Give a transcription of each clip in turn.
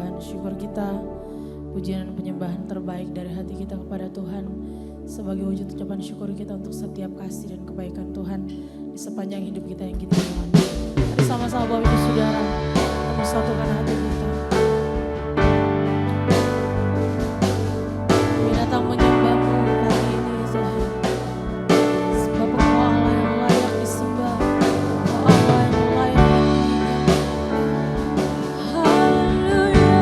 Tuhan. Syukur kita, pujian dan penyembahan terbaik dari hati kita kepada Tuhan sebagai wujud ucapan syukur kita untuk setiap kasih dan kebaikan Tuhan di sepanjang hidup kita yang kita jalani. Mari sama-sama Bapak Ibu Saudara, kita satukan hati kita. Kami datang menyembah-Mu pagi ini Tuhan. Sebab Engkau Allah yang layak disembah, Engkau Allah yang layak dipujikan. Haleluya.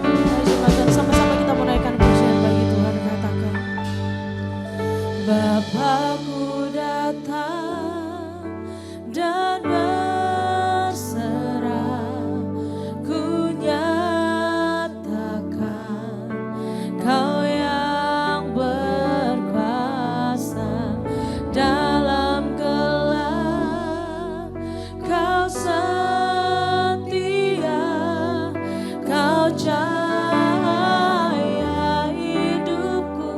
Mari jemaat sama-sama kita menaikkan pujian bagi Tuhan, katakan Bapakku datang dan berserah, ku nyatakan Kau yang berkuasa dalam gelap, Kau setia, Kau cahaya hidupku.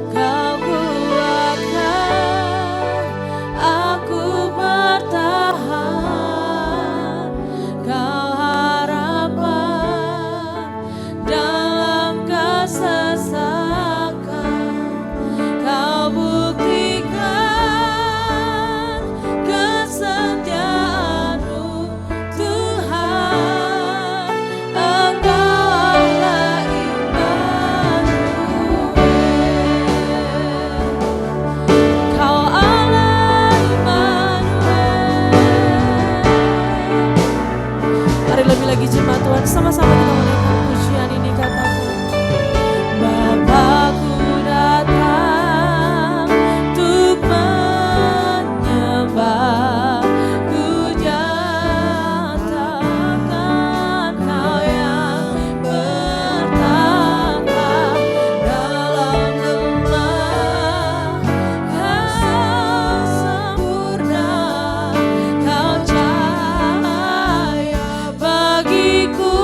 Kau kuatkan aku bertahan, Kau harapan dalam kesesakan, Kau buktikan kesetiaan-Mu Tuhan. Engkau Allah Immanuel, Kau Allah Immanuel. Mari lebih lagi jemaat Tuhan, sama-sama kita menaikkan pujian ini, katakan Bapakku datang untuk menyembah, ku nyatakan Kau yang bertata dalam gelap, Kau sempurna, Kau cahaya bagiku.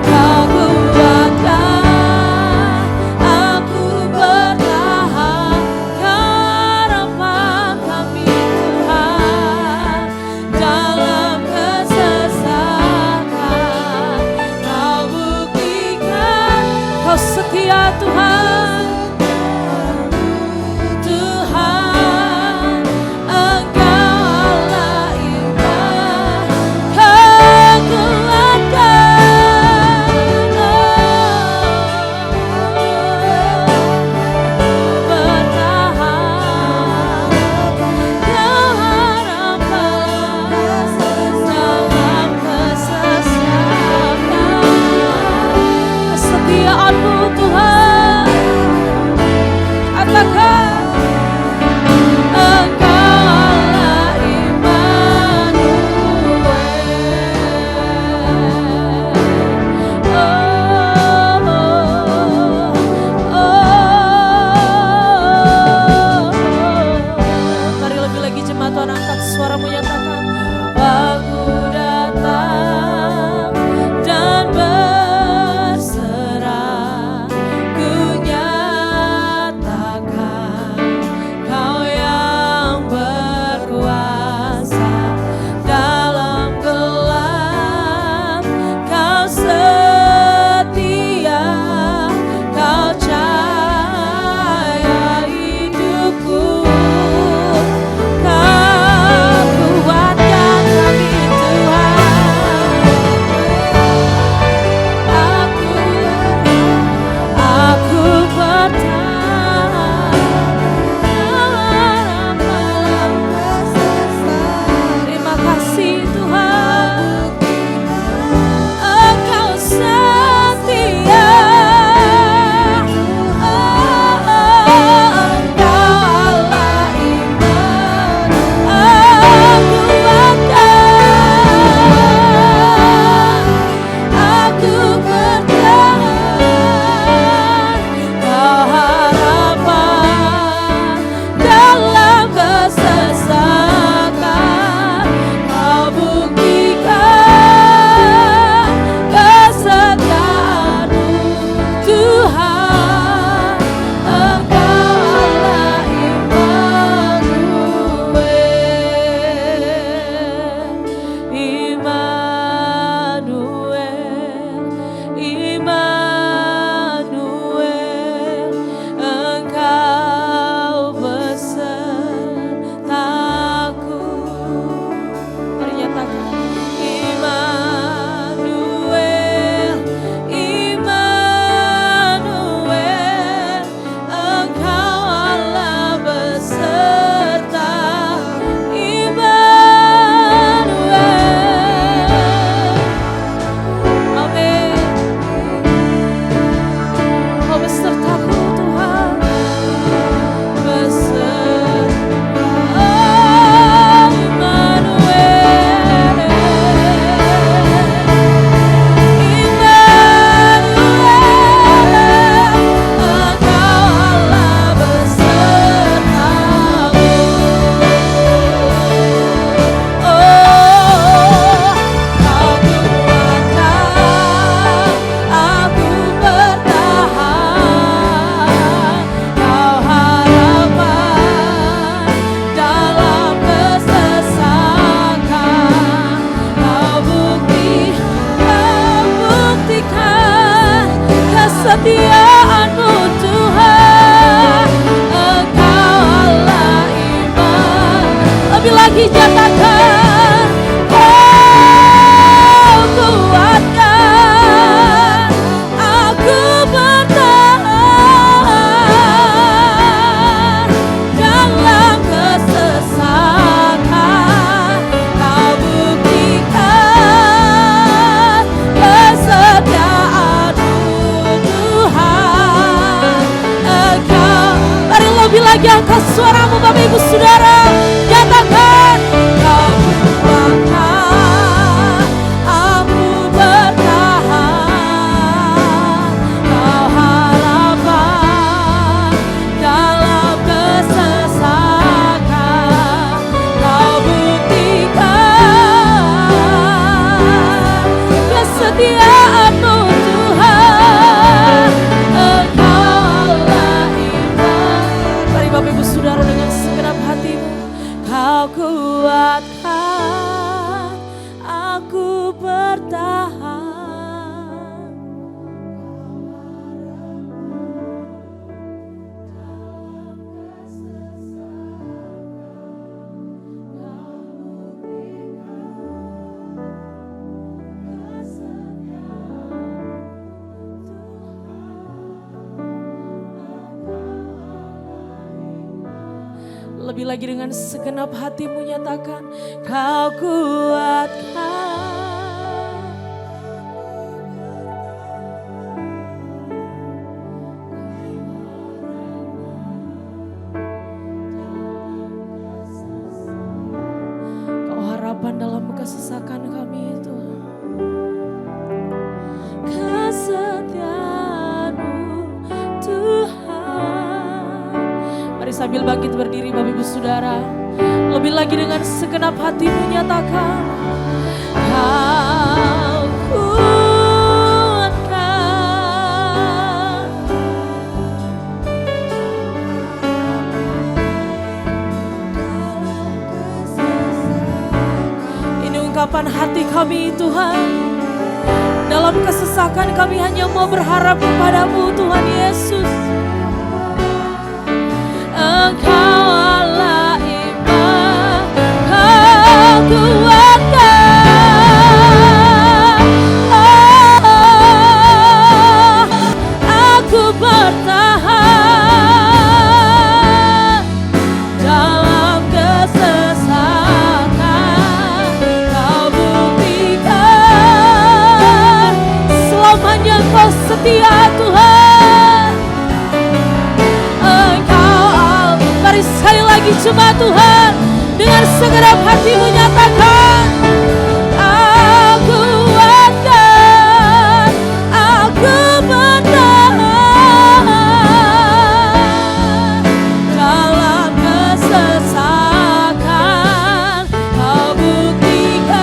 Kau kuatkan aku bertahan, Kau harapan kami Tuhan dalam kesesakan, Kau buktikan Kau setia Tuhan. Tuhan, Engkau Allah Immanuel, Kau kuatkan bertahan, Kau harapan dalam kesesakan, kesetiaan-Mu Tuhan. kesetiaan-Mu Tuhan. Engkau Allah iman. Lebih lagi nyatakan, Kau kuatkan aku bertahan dalam kesesakan. Kau buktikan kesetiaan-Mu Tuhan. Engkau, mari lebih lagi angkat suaramu Bapak Ibu Saudara, nyatakan, Kau kuatkan aku bertahan. Kau harapan dalam kesesakan. Kau buktikan kesetiaan-Mu Tuhan. Engkau Allah iman. Mari Bapak Ibu Saudara dengan segenap hatimu, Kau kuatkan aku bertahan. Lebih lagi dengan segenap hatimu nyatakan, Kau kuatkan. Kau harapan dalam kesesakan kami Tuhan. Kesetiaan-Mu Tuhan. Mari sambil bangkit berdiri Bapak Ibu Saudara, lebih lagi dengan segenap hatimu nyatakan, Kau kuatkan. Ini ungkapan hati kami Tuhan. Dalam kesesakan kami hanya mau berharap kepada-Mu Tuhan Yesus. Engkau Allah iman. Kau kuatkan aku bertahan dalam kesesakan. Kau buktikan selamanya Kau setia Tuhan. Mari sekali lagi coba Tuhan, dengan segenap hatimu nyatakan, aku kuatkan aku bertahan dalam kesesakan. Kau buktikan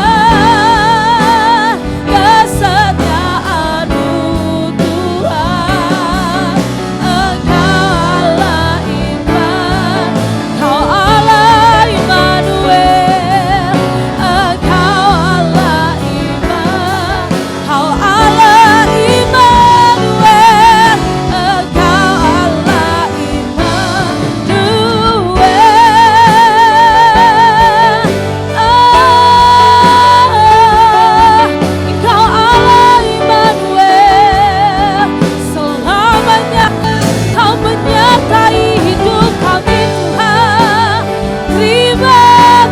kesetiaan-Mu Tuhan. Engkau Allah iman. Kau Allah Immanuel. Engkau Allah iman. Kau Allah Immanuel. Engkau Allah Immanuel. Engkau Allah Immanuel. Selamanya Kau menyertai hidup kami Tuhan. Terima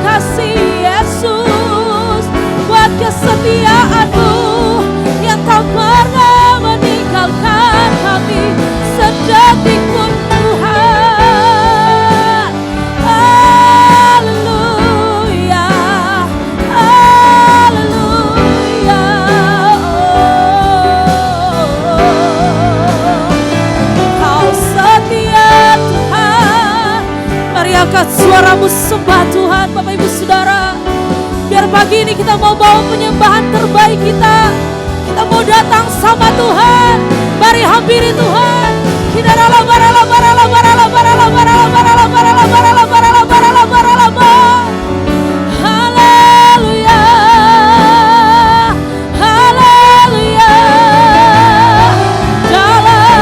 kasih Yesus buat kesetiaan-Mu yang tak pernah meninggalkan kami sedetik pun Tuhan. Haleluya, haleluya. Kau setia Tuhan. Mari angkat suaramu sembah Tuhan Bapak Ibu Saudara. Biar pagi ini kita mau bawa penyembahan terbaik kita. Kita mau datang sama Tuhan. Mari hampiri Tuhan. Kita rala barala barala barala barala barala barala barala barala barala barala barala. Haleluya, haleluya. Dalam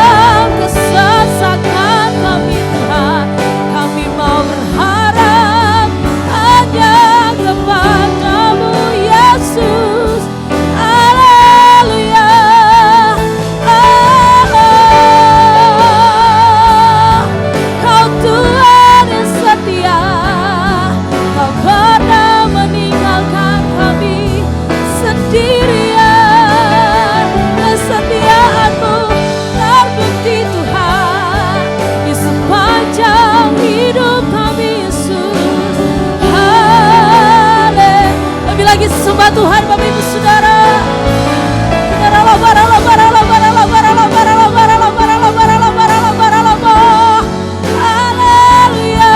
Tuhan Bapak Ibu Saudara. Haleluya.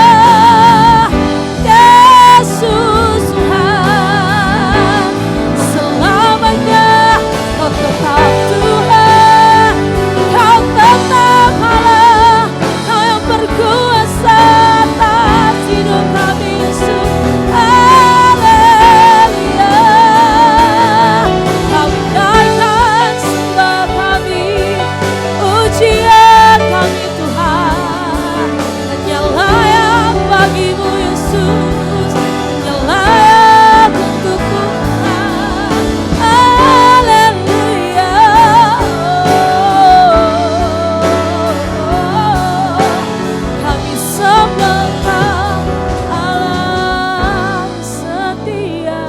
Yesus Tuhan, selamanya Kau tetap Tuhan, Kau tetap Allah, Kau yang berkuasa atas hidup kami Yesus. Haleluya. Kau naikkan sembah kami, ujian kami Tuhan, hanya layak bagimu Yesus, hanya layak untuk Tuhan. Haleluya. Kami sembah Kau, Allah setia.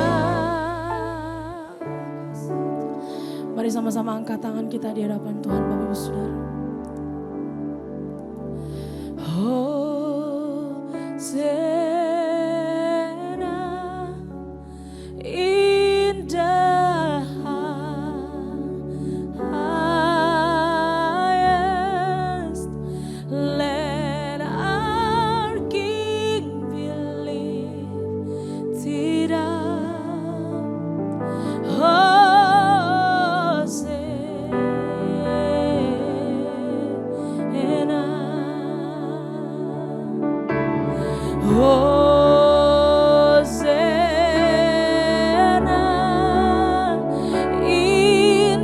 Mari sama-sama angkat tangan kita di hadapan Tuhan Bapak Ibu Saudara. Hosana, indah highest, let our King be lifted up. Hosanna, in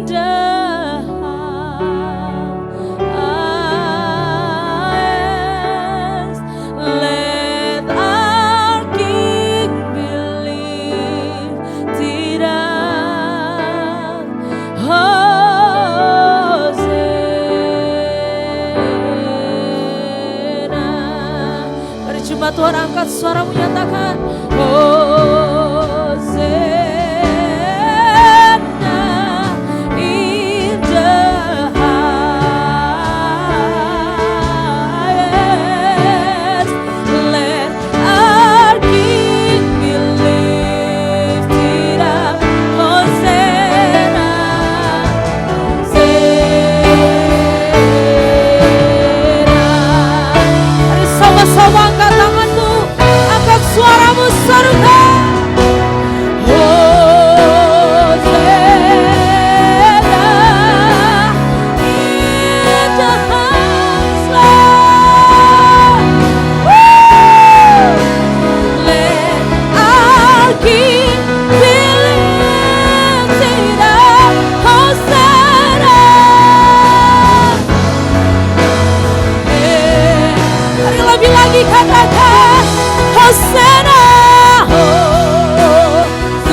the highest, let our King be lifted up. Hosanna. Mari jemaat Tuhan angkat suara menyatakan Hosanna in the highest, let our King be lifted up. Hosanna, mari sama-sama angkat tanganmu, angkat suaramu serukan. Lagi katakan Hosanna, Hosanna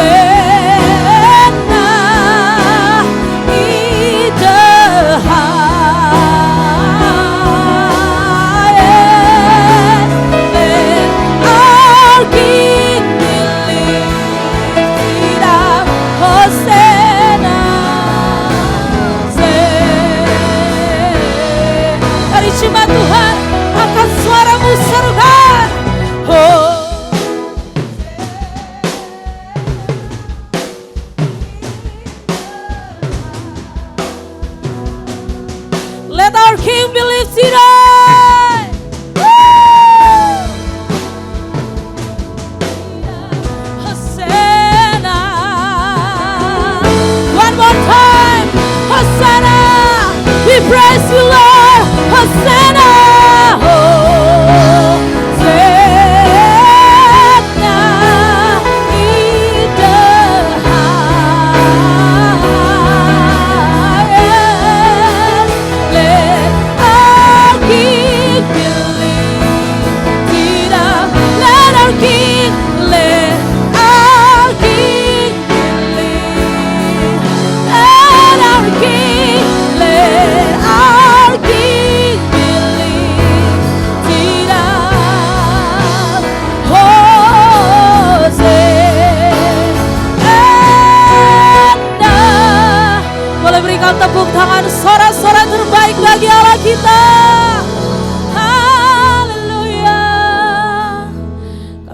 in the highest, let our King be lifted up. Hosanna, dari jemaat Tuhan angkat suaramu serukan. Let our King be lifted up. Hosanna, one more time. Hosanna, we praise you Lord. Hosanna, Hosanna in the highest, let our King be lifted up. Let our King, let our King be lifted. Let our King, let our King be lifted up. Hosanna. Boleh berikan tepuk tangan, sorak-sorak terbaik bagi Allah kita. Haleluya.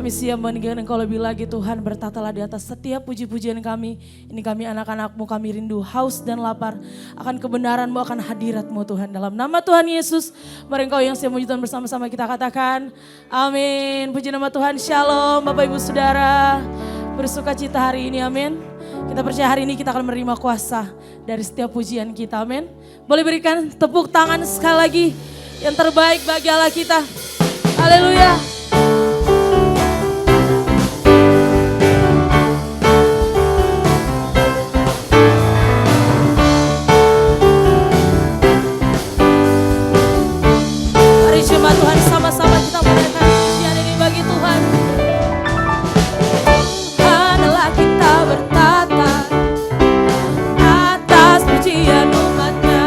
Kami siap meninggikan Engkau lebih lagi Tuhan, bertatalah di atas setiap puji-pujian kami. Ini kami anak-anak-Mu, kami rindu, haus dan lapar akan kebenaran-Mu, akan hadirat-Mu Tuhan. Dalam nama Tuhan Yesus, mari Engkau yang siap memuji Tuhan bersama-sama kita katakan, amin. Puji nama Tuhan, shalom Bapak Ibu Saudara. Bersuka cita hari ini, amin. Kita percaya hari ini kita akan menerima kuasa dari setiap pujian kita, amin. Boleh berikan tepuk tangan sekali lagi yang terbaik bagi Allah kita. Haleluya. Tuhan, sama-sama kita menaikkan pujian ini bagi Tuhan. Tuhan Allah kita bertata atas pujian umat-Nya.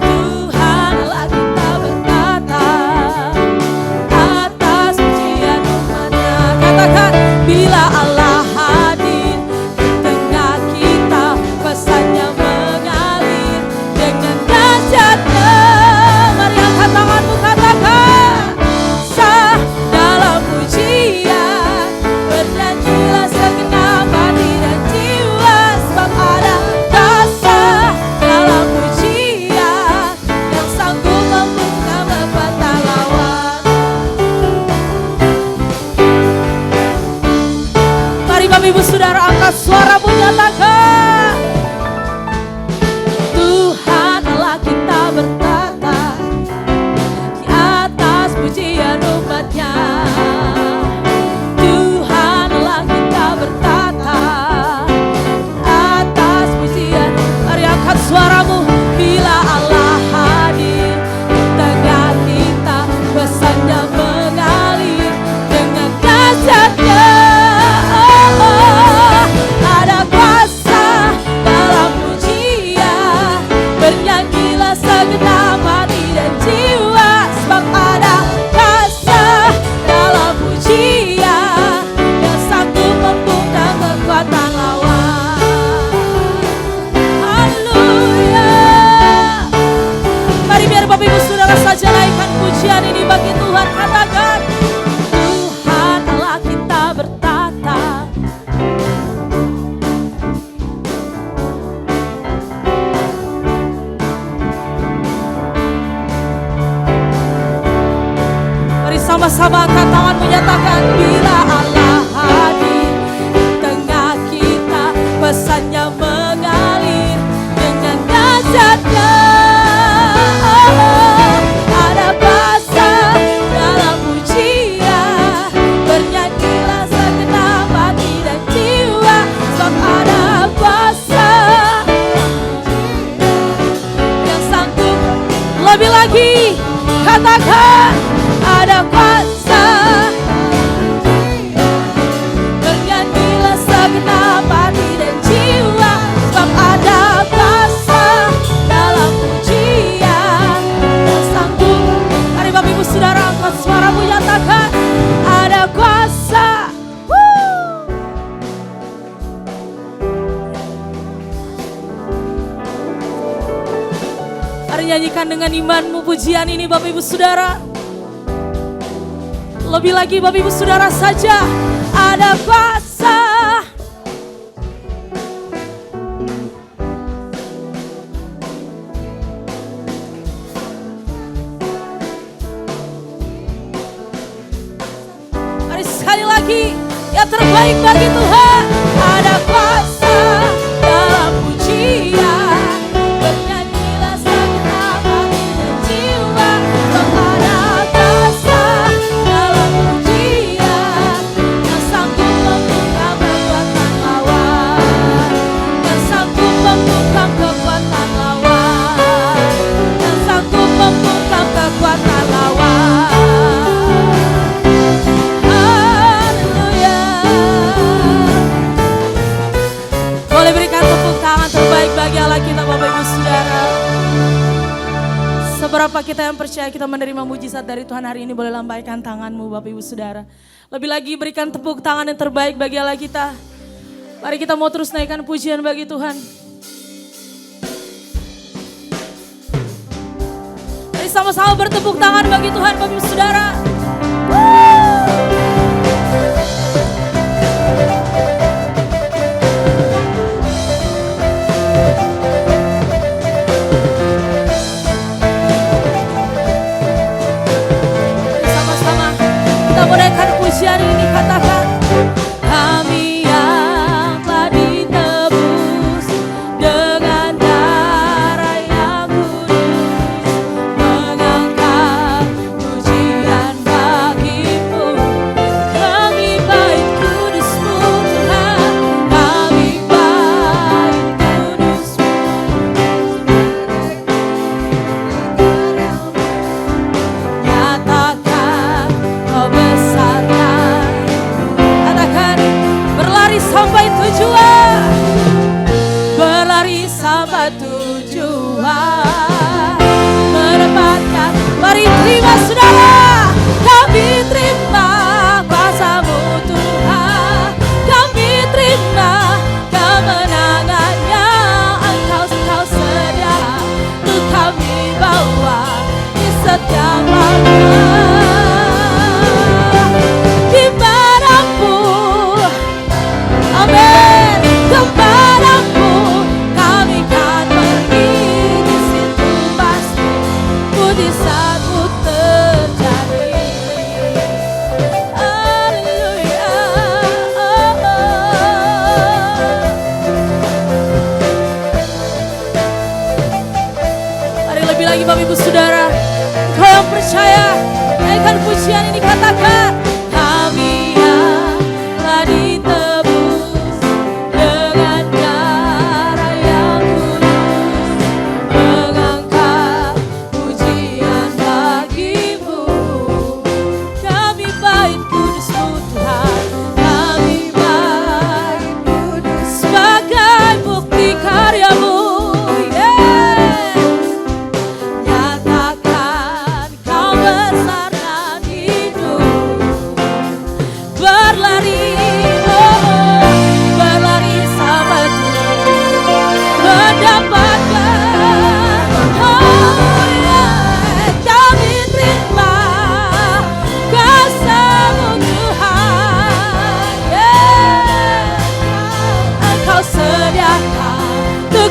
Tuhan Allah kita bertata atas pujian umat-Nya. Katakan, bila Allah hadir di tengah kita, pesannya mengalir dengan dahsyatnya. Tanganmu katakan, sah dalam pujian, bernyanyilah segenap hati dan jiwa, sebab ada kasih dalam pujian yang sanggup membungkam kekuatan lawan. Mari Bapak Ibu Saudara angkat suaramu nyatakan, Tuhan Allah kita bertata pujian umat-Nya. Tuhan Allah kita bertata atas pujian. Mari angkat suaramu, bila Allah hadir di tengah kita, pesannya mengalir dengan dahsyatnya. Ada kuasa dalam pujian, bernyanyilah segenap hati dan jiwa, sebab ada dalam pujian yang sanggup membungkam kekuatan lawan. Haleluya. Mari biar Bapak Ibu Saudara saja naikkan pujian ini bagi Tuhan. Katakan, Tuhan Allah kita bertata sama-sama angkat tangan menyatakan, bila Allah hadir di tengah kita, pesannya mengalir dengan dahsyatnya. Ada kuasa dalam pujian, bernyanyilah segenap hati dan jiwa, sebab ada kuasa yang sanggup. Lebih lagi katakan, ada kuasa, bernyanyilah segenap hati dan jiwa, sebab ada kuasa dalam pujian yang sanggup. Mari Bapak Ibu Saudara angkat suaramu nyatakan, ada kuasa. Mari nyanyikan dengan imanmu pujian ini Bapak Ibu Saudara. Lebih lagi Bapak Ibu Saudara saja, ada kuasa. Mari sekali lagi, yang terbaik bagi Tuhan. Ada kuasa dalam pujian, bernyanyilah segenap hati dan jiwa, sebab ada kuasa dalam pujian yang sanggup membungkam kekuatan lawan, yang sanggup membungkam kekuatan lawan, yang sanggup membungkam kekuatan lawan. Haleluya. Boleh berikan tepuk tangan terbaik bagi Allah kita Bapak Ibu Saudara. Seberapa kita yang percaya kita menerima mujizat dari Tuhan hari ini, boleh lambaikan tanganmu Bapak Ibu Saudara. Lebih lagi berikan tepuk tangan yang terbaik bagi Allah kita. Mari kita mau terus naikkan pujian bagi Tuhan. Mari sama-sama bertepuk tangan bagi Tuhan Bapak Ibu Saudara. lagi Bapak Ibu Saudara, kau yang percaya, naikkan pujian ini, katakan kami yang telah ditebus dengan darah yang kudus, mengangkat pujian bagimu. Kami baik kudus-Mu Tuhan, kami baik kudus sebagai bukti karya-Mu.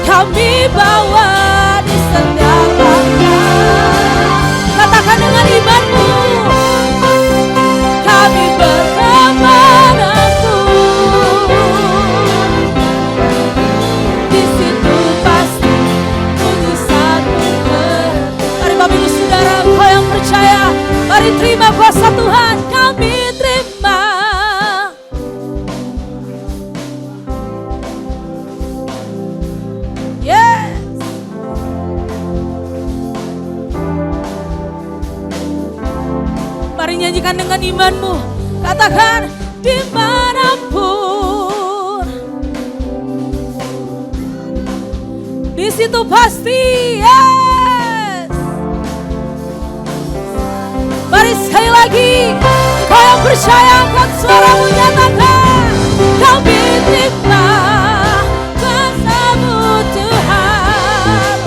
Kami bawa di setiap langkah. Katakan dengan imanmu, kami berkemenangan. Di situ pasti mujizat-Mu. Mari Bapak Ibu Saudara, kau yang percaya, mari terima kuasa Tuhan. Kami terima. Mari nyanyikan dengan imanmu, katakan dimanapun, di situ pasti, yes. Mari sekali lagi, kau yang percaya angkat suaramu, nyatakan kami terima kuasa-Mu Tuhan.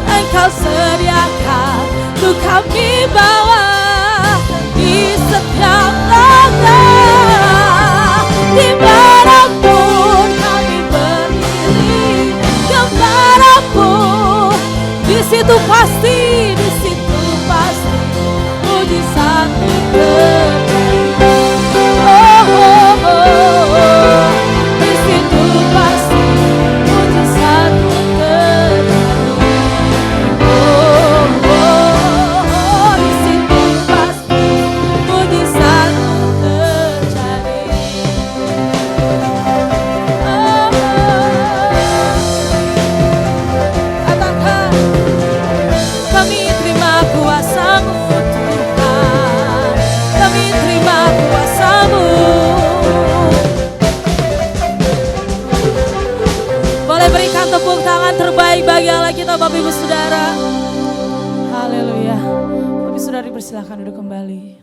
Engkau sediakan untuk kami bawa di setiap langkah. Dimanapun kami berdiri, kemanapun, di situ pasti mujizat-Mu terjadi. Oh, oh, oh, oh. Di situ pasti mujizat-Mu terjadi. Tepuk tangan terbaik bagi Allah kita, Bapak Ibu Saudara. Haleluya. Bapak Ibu Saudara dipersilakan duduk kembali.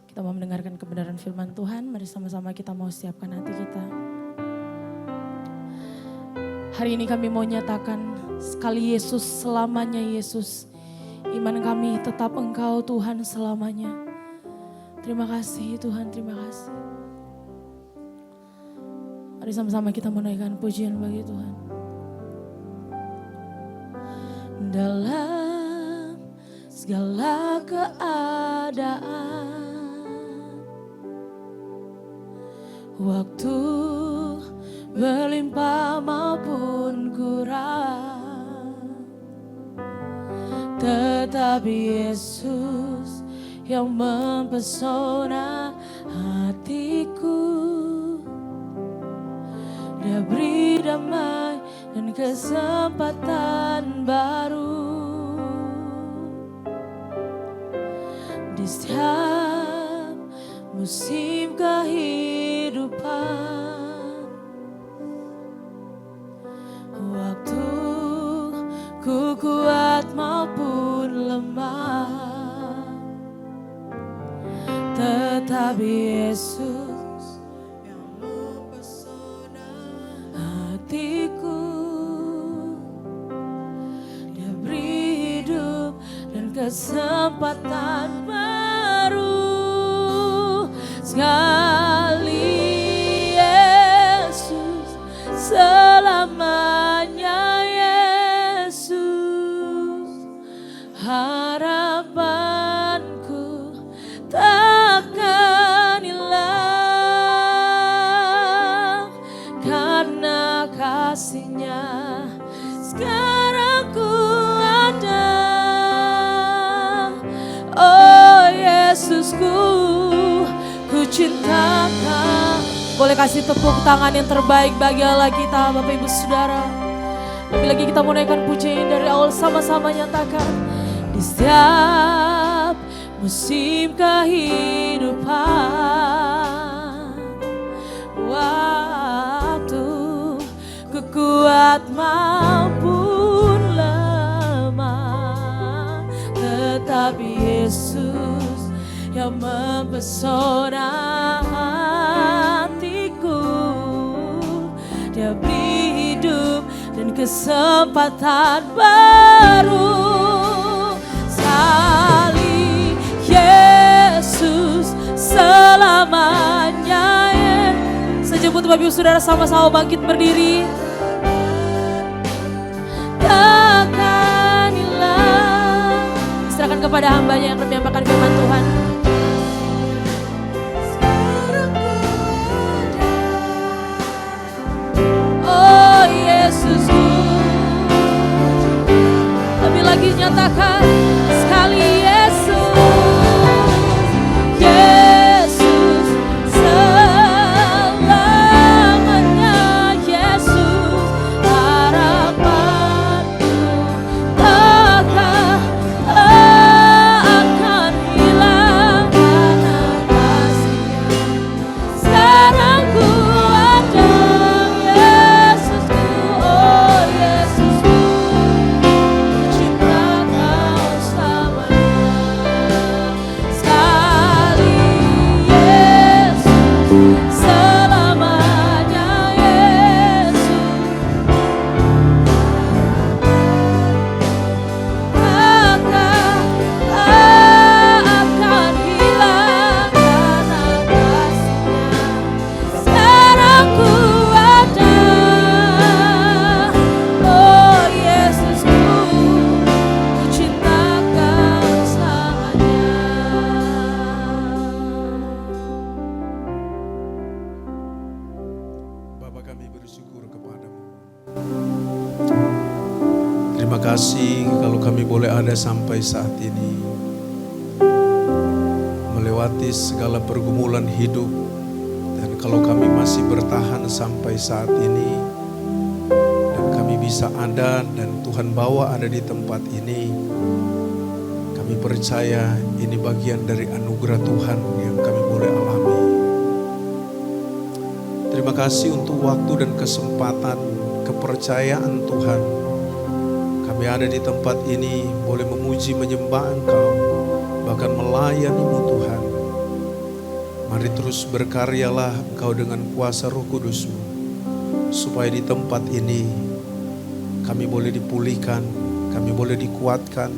Kita mau mendengarkan kebenaran firman Tuhan. Mari sama-sama kita mau siapkan hati kita. Hari ini kami mau nyatakan sekali Yesus, selamanya Yesus. Iman kami tetap Engkau Tuhan selamanya. Terima kasih Tuhan, terima kasih. Mari sama-sama kita menaikkan pujian bagi Tuhan. Dalam segala keadaan, waktu berlimpah maupun kurang, tetapi Yesus yang mempesona hatiku. Dia beri damai dan kesempatan baru di setiap musim kehidupan. Waktu ku kuat maupun lemah, tetapi Yesus yang mempesona hatiku. Dia beri hidup dan kesempatan baru. Sekali Yesus, selamanya Yesus. Harapanku takkan hilang. kasih-Nya. Sekarang ku ada, oh Yesusku, ku cinta Kau. Boleh kasih tepuk tangan yang terbaik bagi Allah kita, Bapak Ibu Saudara. Lebih lagi kita mau naikkan pujian dari awal, sama-sama nyatakan. Di setiap musim kehidupan, waktu ku kuat maupun lemah, tetapi Yesus yang mempesona hatiku. Dia beri hidup dan kesempatan baru. Sekali Yesus selamanya. Sejemput Bapak Ibu Saudara sama-sama bangkit berdiri. Takkan hilang. Serahkan kepada hambanya yang akan menyampaikan firman Tuhan. Oh Yesusku, lebih lagi nyatakan sekali Yesus, Yesus selamanya, Yesus harapanku takkan akan hilang karena kasih-Nya. Sekarang ku ada, Yesusku, oh Yesusku, cinta Kau selamanya. Sekali Yesus selamanya, Yesus akan hilang karena kasih-Nya. Sekarang ku ada, oh Yesusku, ku cinta Kau selamanya. Bapa, kami bersyukur kepadamu. Terima kasih kalau kami boleh ada sampai saat ini, melewati segala pergumulan hidup. Dan kalau kami masih bertahan sampai saat ini, dan kami bisa ada dan Tuhan bawa ada di tempat ini, kami percaya ini bagian dari anugerah Tuhan yang kami boleh alami. Terima kasih untuk waktu dan kesempatan, kepercayaan Tuhan. Kami ada di tempat ini boleh memuji menyembah Engkau, bahkan melayani-Mu Tuhan. Mari terus berkaryalah Engkau dengan kuasa Roh Kudus-Mu, supaya di tempat ini kami boleh dipulihkan, kami boleh dikuatkan,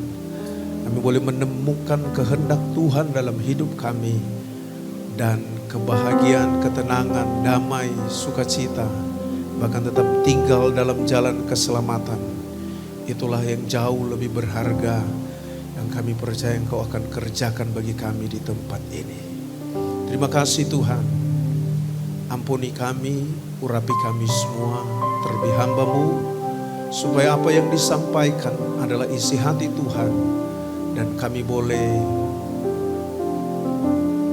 kami boleh menemukan kehendak Tuhan dalam hidup kami, dan kebahagiaan, ketenangan, damai, sukacita, bahkan tetap tinggal dalam jalan keselamatan. Itulah yang jauh lebih berharga, yang kami percaya Engkau akan kerjakan bagi kami di tempat ini. Terima kasih Tuhan. Ampuni kami, urapi kami semua, terlebih hamba-Mu, supaya apa yang disampaikan adalah isi hati Tuhan, dan kami boleh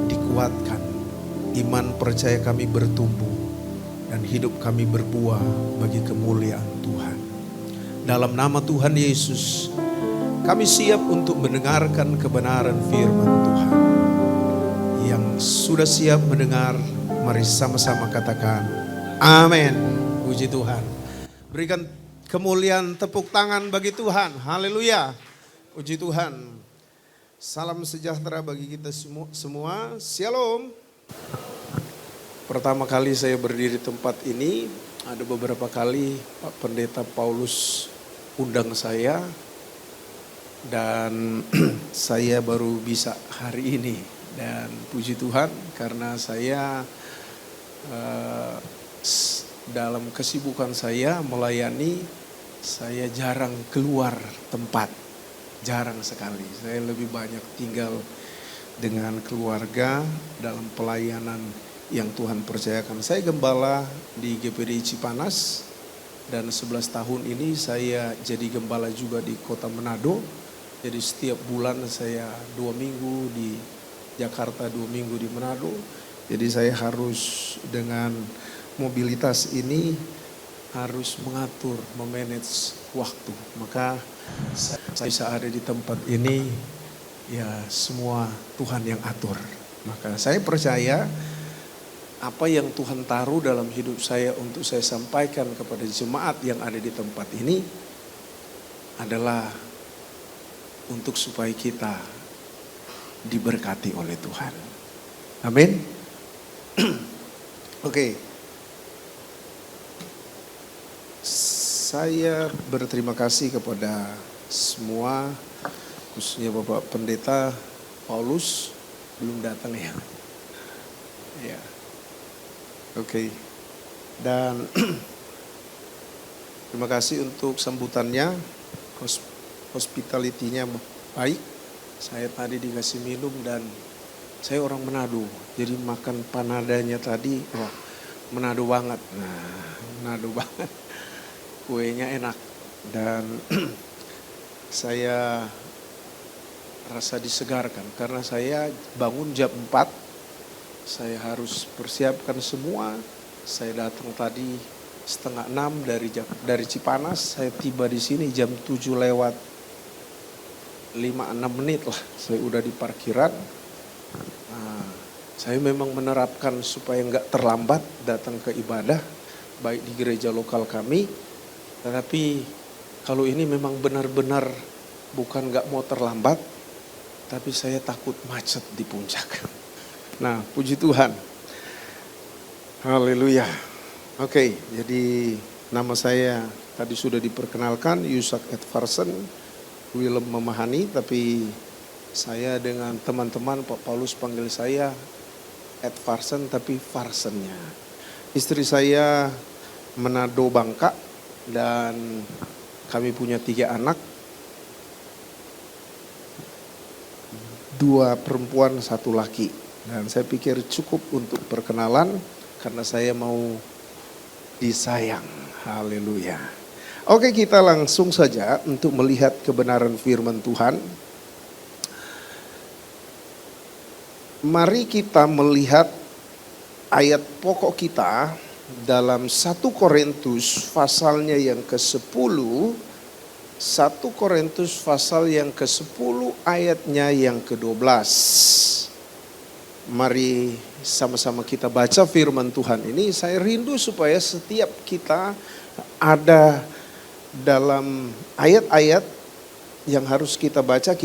dikuatkan, iman percaya kami bertumbuh, dan hidup kami berbuah bagi kemuliaan Tuhan. Dalam nama Tuhan Yesus, kami siap untuk mendengarkan kebenaran firman Tuhan. Yang sudah siap mendengar, mari sama-sama katakan amin. Puji Tuhan. Berikan kemuliaan, tepuk tangan bagi Tuhan. Haleluya. Puji Tuhan. Salam sejahtera bagi kita semua. Shalom. Pertama kali saya berdiri di tempat ini, ada beberapa kali Pak Pendeta Paulus undang saya, dan saya baru bisa hari ini. Dan puji Tuhan, karena saya dalam kesibukan saya melayani, saya jarang keluar tempat, jarang sekali. Saya lebih banyak tinggal dengan keluarga dalam pelayanan yang Tuhan percayakan. Saya gembala di GPDI Cipanas, Dan 11 tahun ini saya jadi gembala juga di kota Manado. Jadi setiap bulan saya 2 minggu di Jakarta, 2 minggu di Manado. Jadi saya harus dengan mobilitas ini harus mengatur, memanage waktu. Maka saya bisa ada di tempat ini, ya semua Tuhan yang atur. Maka saya percaya apa yang Tuhan taruh dalam hidup saya untuk saya sampaikan kepada jemaat yang ada di tempat ini adalah untuk supaya kita diberkati oleh Tuhan. Amin. Oke. Saya berterima kasih kepada semua, khususnya Bapak Pendeta Paulus, belum datang ya. Ya. Oke. Dan terima kasih untuk sambutannya, hospitality-nya baik. Saya tadi dikasih minum dan saya orang Manado, jadi makan panadanya tadi, Manado banget. Nah, Manado banget. Kuenya enak dan saya rasa disegarkan karena saya bangun jam 4. Saya harus persiapkan semua. Saya datang tadi 5:30 dari Cipanas. Saya tiba di sini jam 7 lewat 5-6 menit lah. Saya udah di parkiran. Nah, saya memang menerapkan supaya nggak terlambat datang ke ibadah, baik di gereja lokal kami. Tetapi kalau ini memang benar-benar bukan nggak mau terlambat, tapi saya takut macet di puncak. Nah, puji Tuhan. Haleluya. Oke, jadi nama saya tadi sudah diperkenalkan, Yusak Edvarsen, Willem Memahani, tapi saya dengan teman-teman Pak Paulus panggil saya Edvarsen tapi Varsennya. Istri saya Manado Bangka dan kami punya 3 anak. 2 perempuan, 1 laki. Dan saya pikir cukup untuk perkenalan karena saya mau disayang. Haleluya. Oke, kita langsung saja untuk melihat kebenaran firman Tuhan. Mari kita melihat ayat pokok kita dalam 1 Korintus pasalnya yang ke-10. 1 Korintus pasal yang ke-10 ayatnya yang ke-12. Mari sama-sama kita baca firman Tuhan ini. Saya rindu supaya setiap kita ada dalam ayat-ayat yang harus kita baca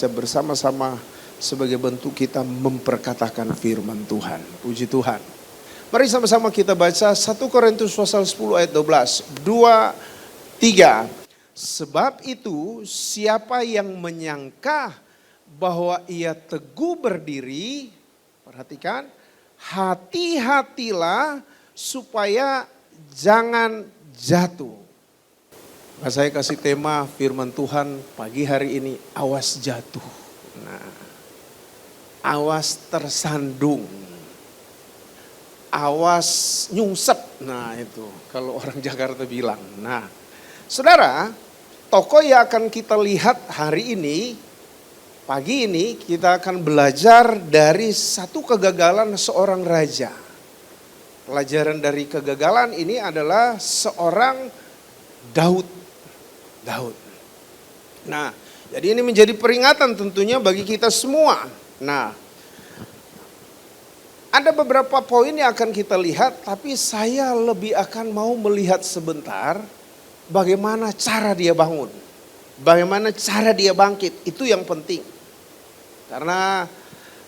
bersama-sama sebagai bentuk kita memperkatakan firman Tuhan. Puji Tuhan. Mari sama-sama kita baca 1 Korintus pasal 10 ayat 12. 2, 3. Sebab itu siapa yang menyangka bahwa ia teguh berdiri, perhatikan, hati-hatilah supaya jangan jatuh. Nah, saya kasih tema firman Tuhan pagi hari ini, awas jatuh. Nah, awas tersandung. Awas nyungsep. Nah, itu kalau orang Jakarta bilang. Nah, saudara, tokoh yang akan kita lihat hari ini, pagi ini kita akan belajar dari satu kegagalan seorang raja. Pelajaran dari kegagalan ini adalah seorang Daud. Nah, jadi ini menjadi peringatan tentunya bagi kita semua. Nah, ada beberapa poin yang akan kita lihat, tapi saya lebih akan mau melihat sebentar bagaimana cara dia bangun. Bagaimana cara dia bangkit, itu yang penting. Karena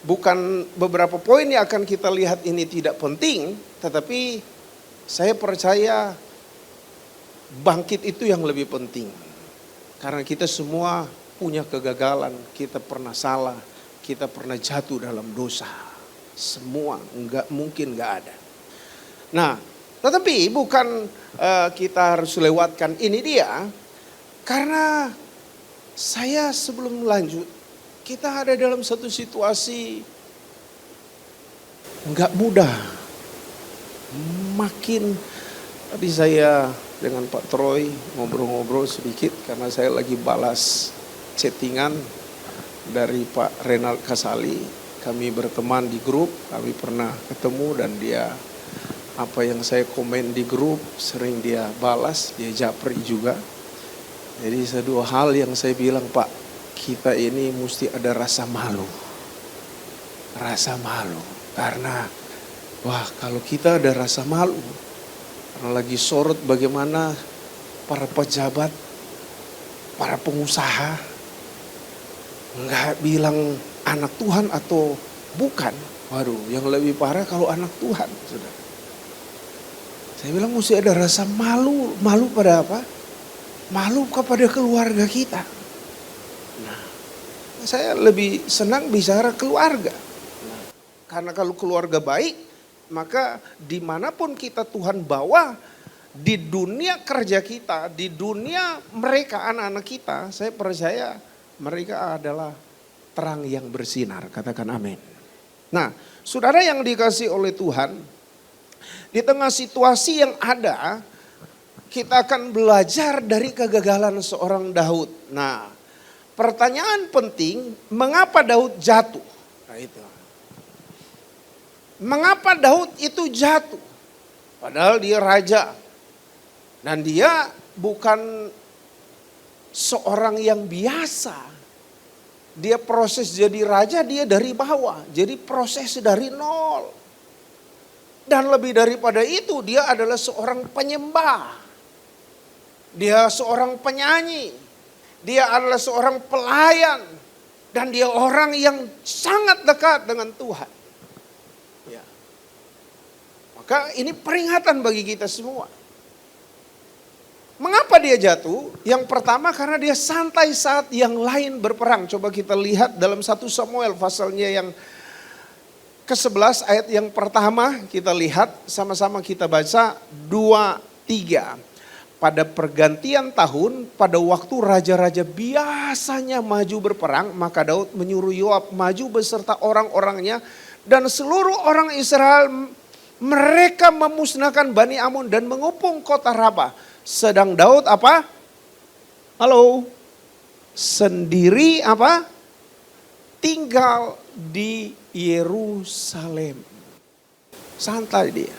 bukan beberapa poin yang akan kita lihat ini tidak penting, tetapi saya percaya bangkit itu yang lebih penting. Karena kita semua punya kegagalan, kita pernah salah, kita pernah jatuh dalam dosa. Semua, mungkin enggak ada. Nah, tetapi bukan kita harus lewatkan ini dia, karena saya sebelum lanjut, kita ada dalam satu situasi enggak mudah. Makin tadi saya dengan Pak Troy ngobrol-ngobrol sedikit karena saya lagi balas chattingan dari Pak Renald Kasali. Kami berteman di grup, kami pernah ketemu dan dia apa yang saya komen di grup sering dia balas, dia japri juga. Jadi dua hal yang saya bilang, Pak, kita ini mesti ada rasa malu. Rasa malu karena wah, kalau kita ada rasa malu, karena lagi sorot bagaimana para pejabat, para pengusaha nggak bilang anak Tuhan atau bukan. Waduh, yang lebih parah kalau anak Tuhan, saudara. Saya bilang mesti ada rasa malu. Malu pada apa? Malu kepada keluarga kita. Nah, saya lebih senang bicara keluarga. Nah, karena kalau keluarga baik, maka dimanapun kita Tuhan bawa, di dunia kerja kita, di dunia mereka anak-anak kita, saya percaya mereka adalah terang yang bersinar. Katakan amin. Nah, saudara yang dikasih oleh Tuhan, di tengah situasi yang ada, kita akan belajar dari kegagalan seorang Daud. Nah, pertanyaan penting, mengapa Daud jatuh? Nah, itu. Mengapa Daud itu jatuh? Padahal dia raja. Dan dia bukan seorang yang biasa. Dia proses jadi raja, dia dari bawah. Jadi proses dari nol. Dan lebih daripada itu, dia adalah seorang penyembah. Dia seorang penyanyi. Dia adalah seorang pelayan. Dan dia orang yang sangat dekat dengan Tuhan. Ya. Maka ini peringatan bagi kita semua. Mengapa dia jatuh? Yang pertama karena dia santai saat yang lain berperang. Coba kita lihat dalam 1 Samuel pasalnya yang ke-11 ayat yang pertama. Kita lihat sama-sama kita baca 2-3. Pada pergantian tahun, pada waktu raja-raja biasanya maju berperang, maka Daud menyuruh Yoab maju beserta orang-orangnya. Dan seluruh orang Israel mereka memusnahkan Bani Amun dan mengepung kota Rabah. Sedang Daud apa? Halo? Sendiri apa? Tinggal di Yerusalem. Santai dia.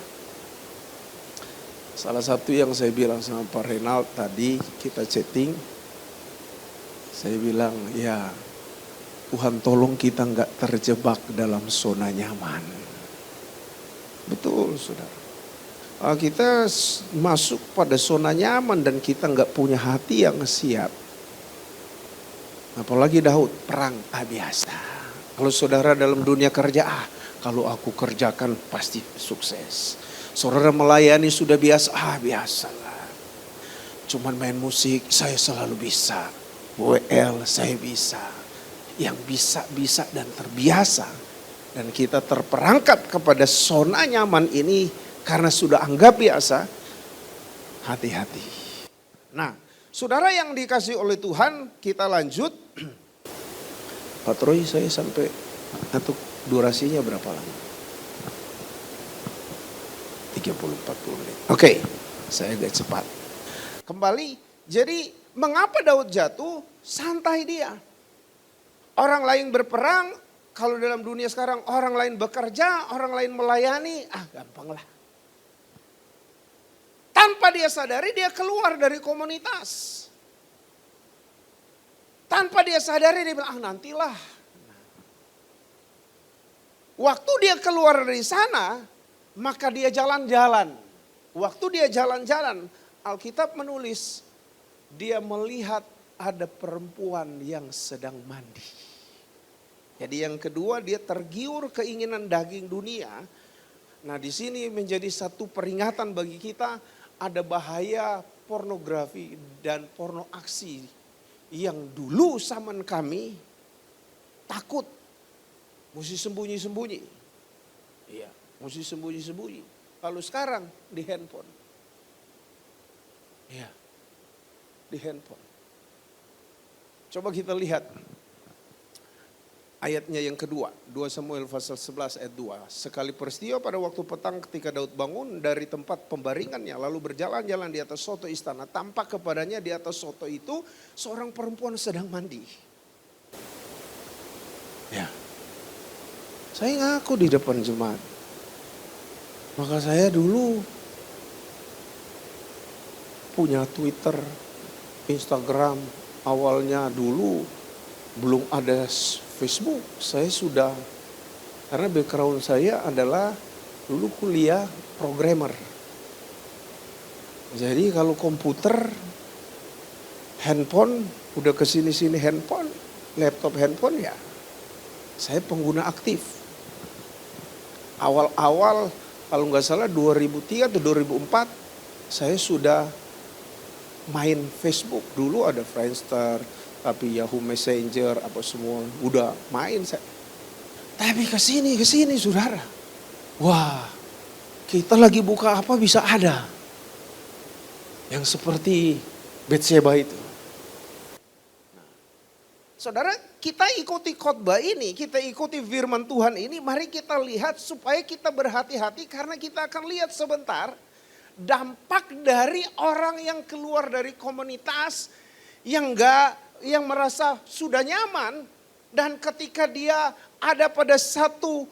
Salah satu yang saya bilang sama Pak Renald tadi, kita chatting. Saya bilang, ya Tuhan tolong kita nggak terjebak dalam zona nyaman. Betul, saudara. Kita masuk pada zona nyaman dan kita nggak punya hati yang siap. Apalagi Daud, perang biasa. Kalau saudara dalam dunia kerja, kalau aku kerjakan pasti sukses. Saudara melayani sudah biasa, biasalah. Cuman main musik saya selalu bisa. WL saya bisa. Yang bisa dan terbiasa. Dan kita terperangkap kepada zona nyaman ini karena sudah anggap biasa. Hati-hati. Nah, saudara yang dikasih oleh Tuhan, kita lanjut. Pak Troy, saya sampai untuk durasinya berapa lama? 30-40 menit. Oke, saya agak cepat. Kembali, jadi mengapa Daud jatuh? Santai dia. Orang lain berperang, kalau dalam dunia sekarang orang lain bekerja, orang lain melayani, gampang lah. Tanpa dia sadari dia keluar dari komunitas. Tanpa dia sadari dia bilang, nantilah. Waktu dia keluar dari sana, maka dia jalan-jalan. Waktu dia jalan-jalan, Alkitab menulis, dia melihat ada perempuan yang sedang mandi. Jadi yang kedua, dia tergiur keinginan daging dunia. Nah, di sini menjadi satu peringatan bagi kita, ada bahaya pornografi dan porno aksi yang dulu zaman kami takut, mesti sembunyi-sembunyi. Iya. Mesti sembunyi-sembunyi. Kalau sekarang di handphone. Ya. Di handphone. Coba kita lihat. ayatnya yang kedua, 2 Samuel pasal 11 ayat 2. Sekali peristiwa pada waktu petang ketika Daud bangun dari tempat pembaringannya lalu berjalan-jalan di atas soto istana, tampak kepadanya di atas soto itu seorang perempuan sedang mandi. Ya. Saya ngaku di depan jemaat. Maka saya dulu punya Twitter, Instagram, awalnya dulu belum ada Facebook. Saya sudah, karena background saya adalah dulu kuliah programmer. Jadi kalau komputer, handphone, udah kesini-sini handphone, laptop handphone ya, saya pengguna aktif. Awal-awal kalau nggak salah 2003 atau 2004, saya sudah main Facebook. Dulu ada Friendster, tapi Yahoo Messenger apa semua udah main saya. Tapi kesini saudara. Wah, kita lagi buka apa bisa ada. Yang seperti Betseba itu. Saudara, kita ikuti khotbah ini, kita ikuti firman Tuhan ini, mari kita lihat supaya kita berhati-hati karena kita akan lihat sebentar dampak dari orang yang keluar dari komunitas yang merasa sudah nyaman dan ketika dia ada pada satu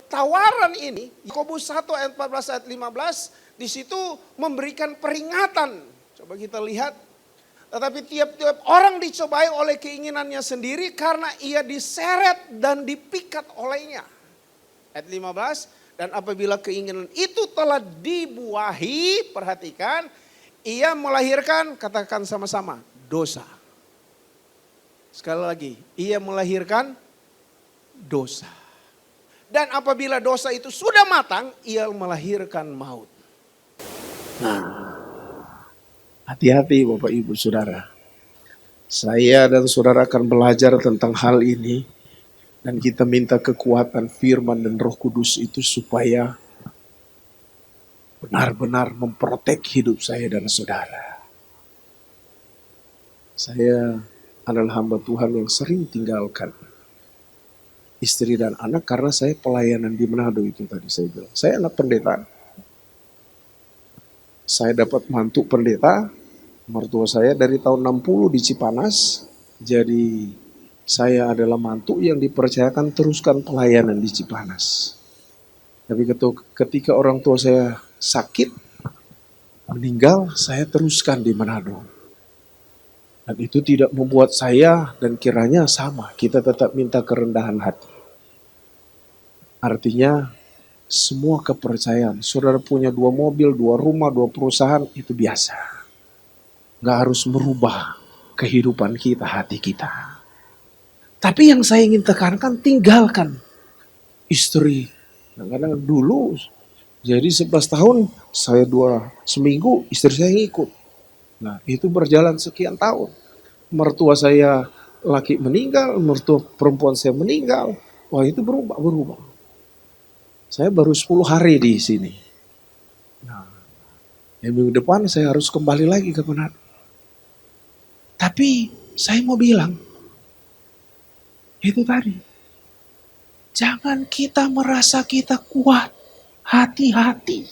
tawaran ini, Yakobus 1 ayat 14 ayat 15 di situ memberikan peringatan. Coba kita lihat. Tetapi tiap-tiap orang dicobai oleh keinginannya sendiri karena ia diseret dan dipikat olehnya. Ayat 15, dan apabila keinginan itu telah dibuahi, perhatikan, ia melahirkan, katakan sama-sama, dosa. Sekali lagi, ia melahirkan dosa. Dan apabila dosa itu sudah matang, ia melahirkan maut. Nah, hati-hati Bapak Ibu Saudara. Saya dan saudara akan belajar tentang hal ini. Dan kita minta kekuatan firman dan Roh Kudus itu supaya benar-benar memprotek hidup saya dan saudara. Saya adalah hamba Tuhan yang sering tinggalkan istri dan anak karena saya pelayanan di Manado itu tadi saya bilang. Saya anak pendeta. Saya dapat mantu pendeta, mertua saya dari tahun 60 di Cipanas. Jadi saya adalah mantu yang dipercayakan teruskan pelayanan di Cipanas. Tapi ketika orang tua saya sakit, meninggal, saya teruskan di Manado. Dan itu tidak membuat saya dan kiranya sama, kita tetap minta kerendahan hati. Artinya semua kepercayaan, saudara punya 2 mobil, 2 rumah, 2 perusahaan, itu biasa. Gak harus merubah kehidupan kita, hati kita. Tapi yang saya ingin tekankan, tinggalkan istri. Kadang-kadang dulu, jadi 11 tahun, saya seminggu, istri saya ngikut. Nah itu berjalan sekian tahun. Mertua saya laki meninggal, mertua perempuan saya meninggal. Wah itu berubah. Saya baru 10 hari di sini. Nah, minggu depan saya harus kembali lagi ke Manado. Tapi saya mau bilang, itu tadi. Jangan kita merasa kita kuat. Hati-hati.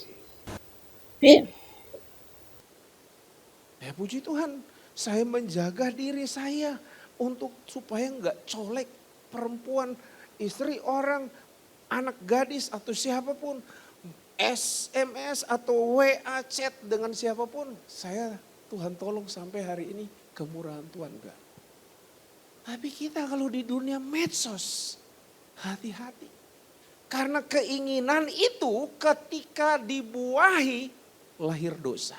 Ya puji Tuhan, saya menjaga diri saya untuk supaya nggak colek perempuan, istri orang, anak gadis atau siapapun, SMS atau WA chat dengan siapapun, saya Tuhan tolong sampai hari ini kemurahan Tuhan enggak. Tapi kita kalau di dunia medsos, hati-hati. Karena keinginan itu ketika dibuahi lahir dosa.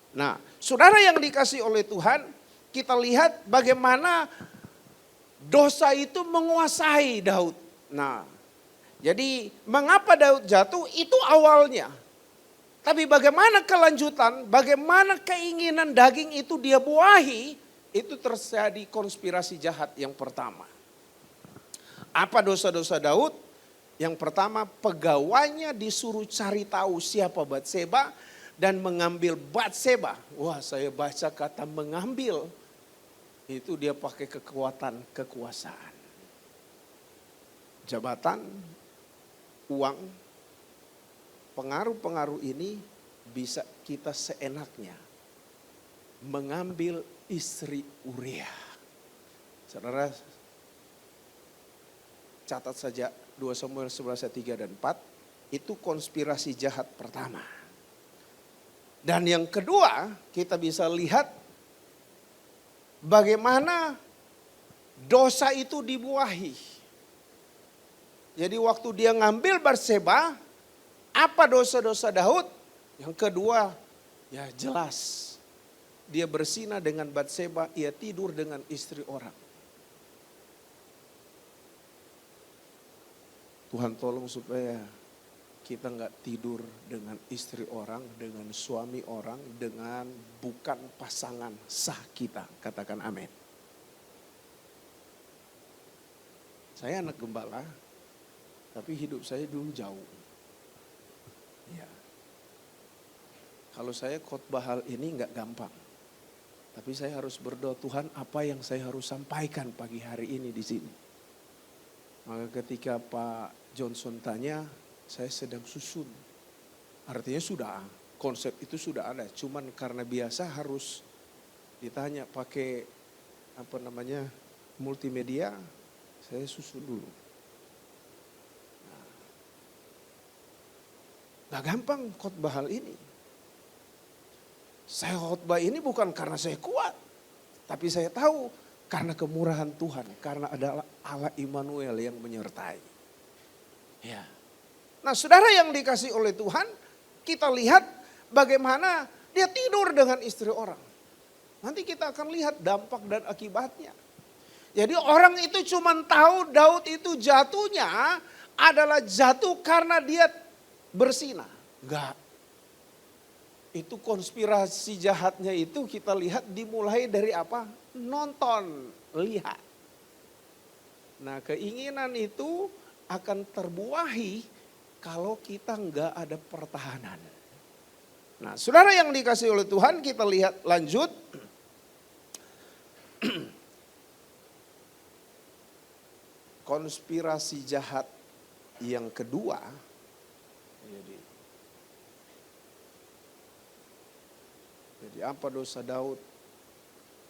Nah, saudara yang dikasih oleh Tuhan, kita lihat bagaimana dosa itu menguasai Daud. Nah, jadi mengapa Daud jatuh itu awalnya. Tapi bagaimana kelanjutan, bagaimana keinginan daging itu dia buahi, itu terjadi konspirasi jahat yang pertama. Apa dosa-dosa Daud? Yang pertama, pegawainya disuruh cari tahu siapa Batseba dan mengambil Batseba. Wah, saya baca kata mengambil. Itu dia pakai kekuatan, kekuasaan. jabatan, uang, pengaruh-pengaruh ini bisa kita seenaknya mengambil istri Uria. Saudara, catat saja 2 Samuel 11 ayat 3 dan 4, itu konspirasi jahat pertama. Dan yang kedua, kita bisa lihat bagaimana dosa itu dibuahi. Jadi waktu dia ngambil Batseba, apa dosa-dosa Daud? Yang kedua, ya jelas. Dia berzina dengan Batseba, ia tidur dengan istri orang. Tuhan tolong supaya kita nggak tidur dengan istri orang, dengan suami orang, dengan bukan pasangan sah kita. Katakan amin. Saya anak gembala, tapi hidup saya dulu jauh. Ya. Kalau saya khotbah hal ini nggak gampang. Tapi saya harus berdoa, Tuhan apa yang saya harus sampaikan pagi hari ini di sini. Maka ketika Pak Johnson tanya, saya sedang susun. Artinya sudah, konsep itu sudah ada. Cuman karena biasa harus ditanya pakai multimedia, saya susun dulu. Gak gampang khotbah hal ini. Saya khotbah ini bukan karena saya kuat. Tapi saya tahu karena kemurahan Tuhan. Karena adalah Allah Immanuel yang menyertai. Ya. Nah saudara yang dikasih oleh Tuhan, kita lihat bagaimana dia tidur dengan istri orang. Nanti kita akan lihat dampak dan akibatnya. Jadi orang itu cuma tahu Daud itu jatuhnya adalah jatuh karena dia berzina. Enggak. Itu konspirasi jahatnya itu kita lihat dimulai dari apa? Nonton, lihat. Nah keinginan itu akan terbuahi kalau kita enggak ada pertahanan. Nah saudara yang dikasih oleh Tuhan, kita lihat lanjut. Konspirasi jahat yang kedua. Jadi apa dosa Daud?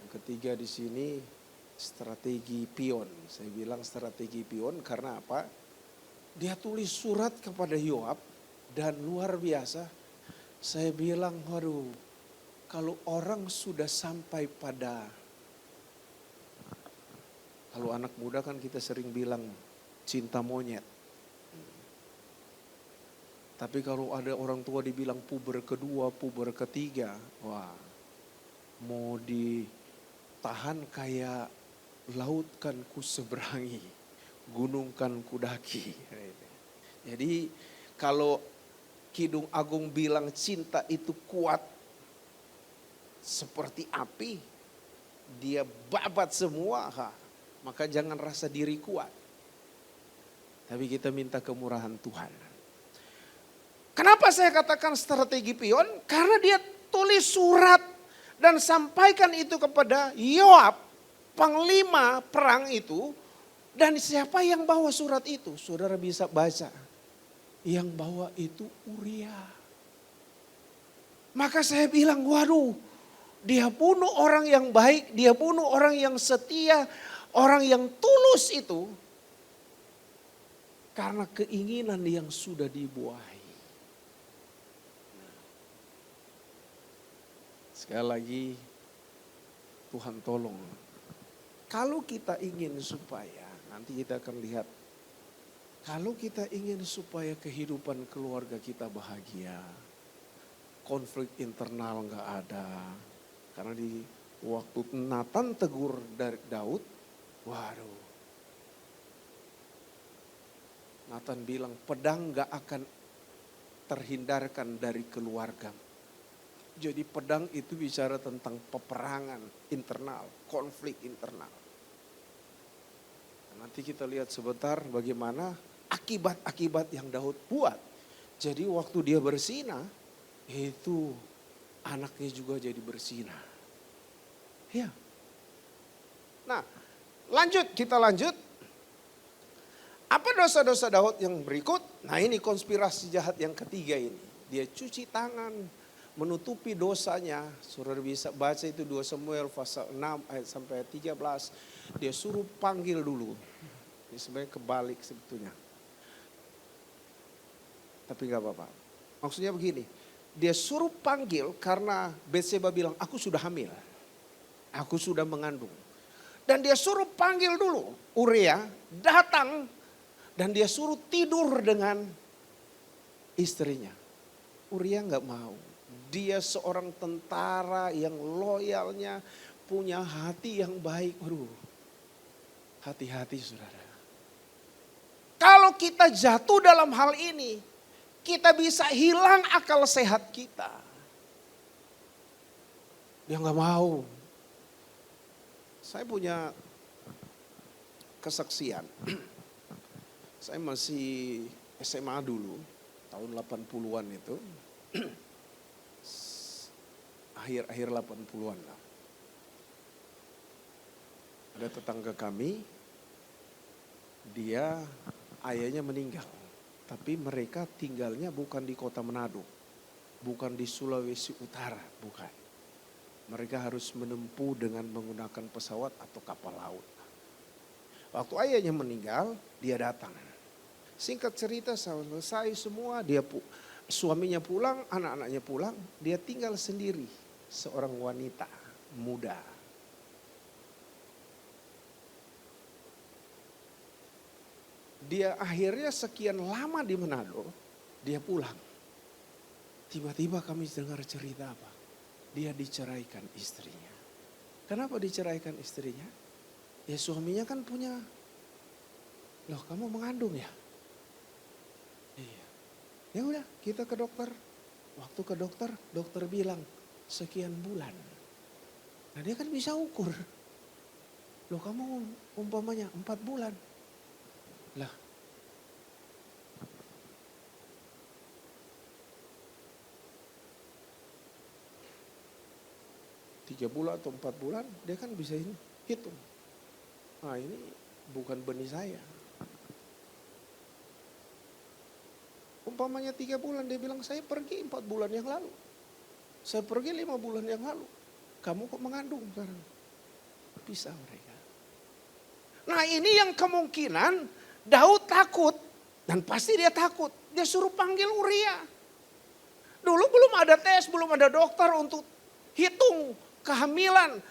Yang ketiga di sini strategi pion. Saya bilang strategi pion karena apa? Dia tulis surat kepada Yoab dan luar biasa. Saya bilang, waduh, kalau orang sudah sampai pada, kalau anak muda kan kita sering bilang cinta monyet. Tapi kalau ada orang tua dibilang puber kedua, puber ketiga, wah, mau ditahan kayak laut kan ku seberangi, gunung kan ku daki. Jadi kalau Kidung Agung bilang cinta itu kuat seperti api, dia babat semua, maka jangan rasa diri kuat. Tapi kita minta kemurahan Tuhan. Kenapa saya katakan strategi pion? Karena dia tulis surat dan sampaikan itu kepada Yoab, panglima perang itu. Dan siapa yang bawa surat itu? Saudara bisa baca. Yang bawa itu Uria. Maka saya bilang, waduh, dia bunuh orang yang baik, dia bunuh orang yang setia, orang yang tulus itu. Karena keinginan yang sudah dibuahi. Sekali lagi, Tuhan tolong. Kalau kita ingin supaya, nanti kita akan lihat. Kalau kita ingin supaya kehidupan keluarga kita bahagia. Konflik internal gak ada. Karena di waktu Nathan tegur dari Daud, waduh. Nathan bilang pedang gak akan terhindarkan dari keluarga. Jadi pedang itu bicara tentang peperangan internal, konflik internal. Nanti kita lihat sebentar bagaimana akibat-akibat yang Daud buat. Jadi waktu dia berzina, itu anaknya juga jadi berzina. Ya. Nah, kita lanjut. Apa dosa-dosa Daud yang berikut? Nah ini konspirasi jahat yang ketiga ini. Dia cuci tangan, menutupi dosanya. Saudara bisa baca itu 2 Samuel pasal 6 ayat sampai 13. Dia suruh panggil dulu. Ini sebenarnya kebalik sebetulnya. Tapi gak apa-apa. Maksudnya begini. Dia suruh panggil karena Betseba bilang, aku sudah hamil. Aku sudah mengandung. Dan dia suruh panggil dulu Uria datang. Dan dia suruh tidur dengan istrinya. Uria gak mau. Dia seorang tentara yang loyalnya, punya hati yang baik. Waduh, hati-hati saudara. Kalau kita jatuh dalam hal ini, kita bisa hilang akal sehat kita. Dia gak mau. Saya punya kesaksian. Saya masih SMA dulu, tahun 80-an itu. Akhir-akhir 80-an lah. Ada tetangga kami, dia ayahnya meninggal. Tapi mereka tinggalnya bukan di kota Manado, bukan di Sulawesi Utara, bukan. Mereka harus menempuh dengan menggunakan pesawat atau kapal laut. Waktu ayahnya meninggal, dia datang. Singkat cerita selesai semua, suaminya pulang, anak-anaknya pulang, dia tinggal sendiri, seorang wanita muda. Dia akhirnya sekian lama di Manado, dia pulang. Tiba-tiba kami dengar cerita apa? Dia diceraikan istrinya. Kenapa diceraikan istrinya? Ya suaminya kan punya, loh kamu mengandung ya? Iya. Ya udah kita ke dokter. Waktu ke dokter, dokter bilang sekian bulan. Nah dia kan bisa ukur. Loh kamu umpamanya 4 bulan. Lah. Tiga bulan atau 4 bulan dia kan bisa hitung. Nah ini bukan benih saya. Umpamanya 3 bulan dia bilang saya pergi 4 bulan yang lalu. Saya pergi 5 bulan yang lalu. Kamu kok mengandung sekarang? Bisa mereka. Nah ini yang kemungkinan Daud takut. Dan pasti dia takut. Dia suruh panggil Uria. Dulu belum ada tes, belum ada dokter untuk hitung kehamilan.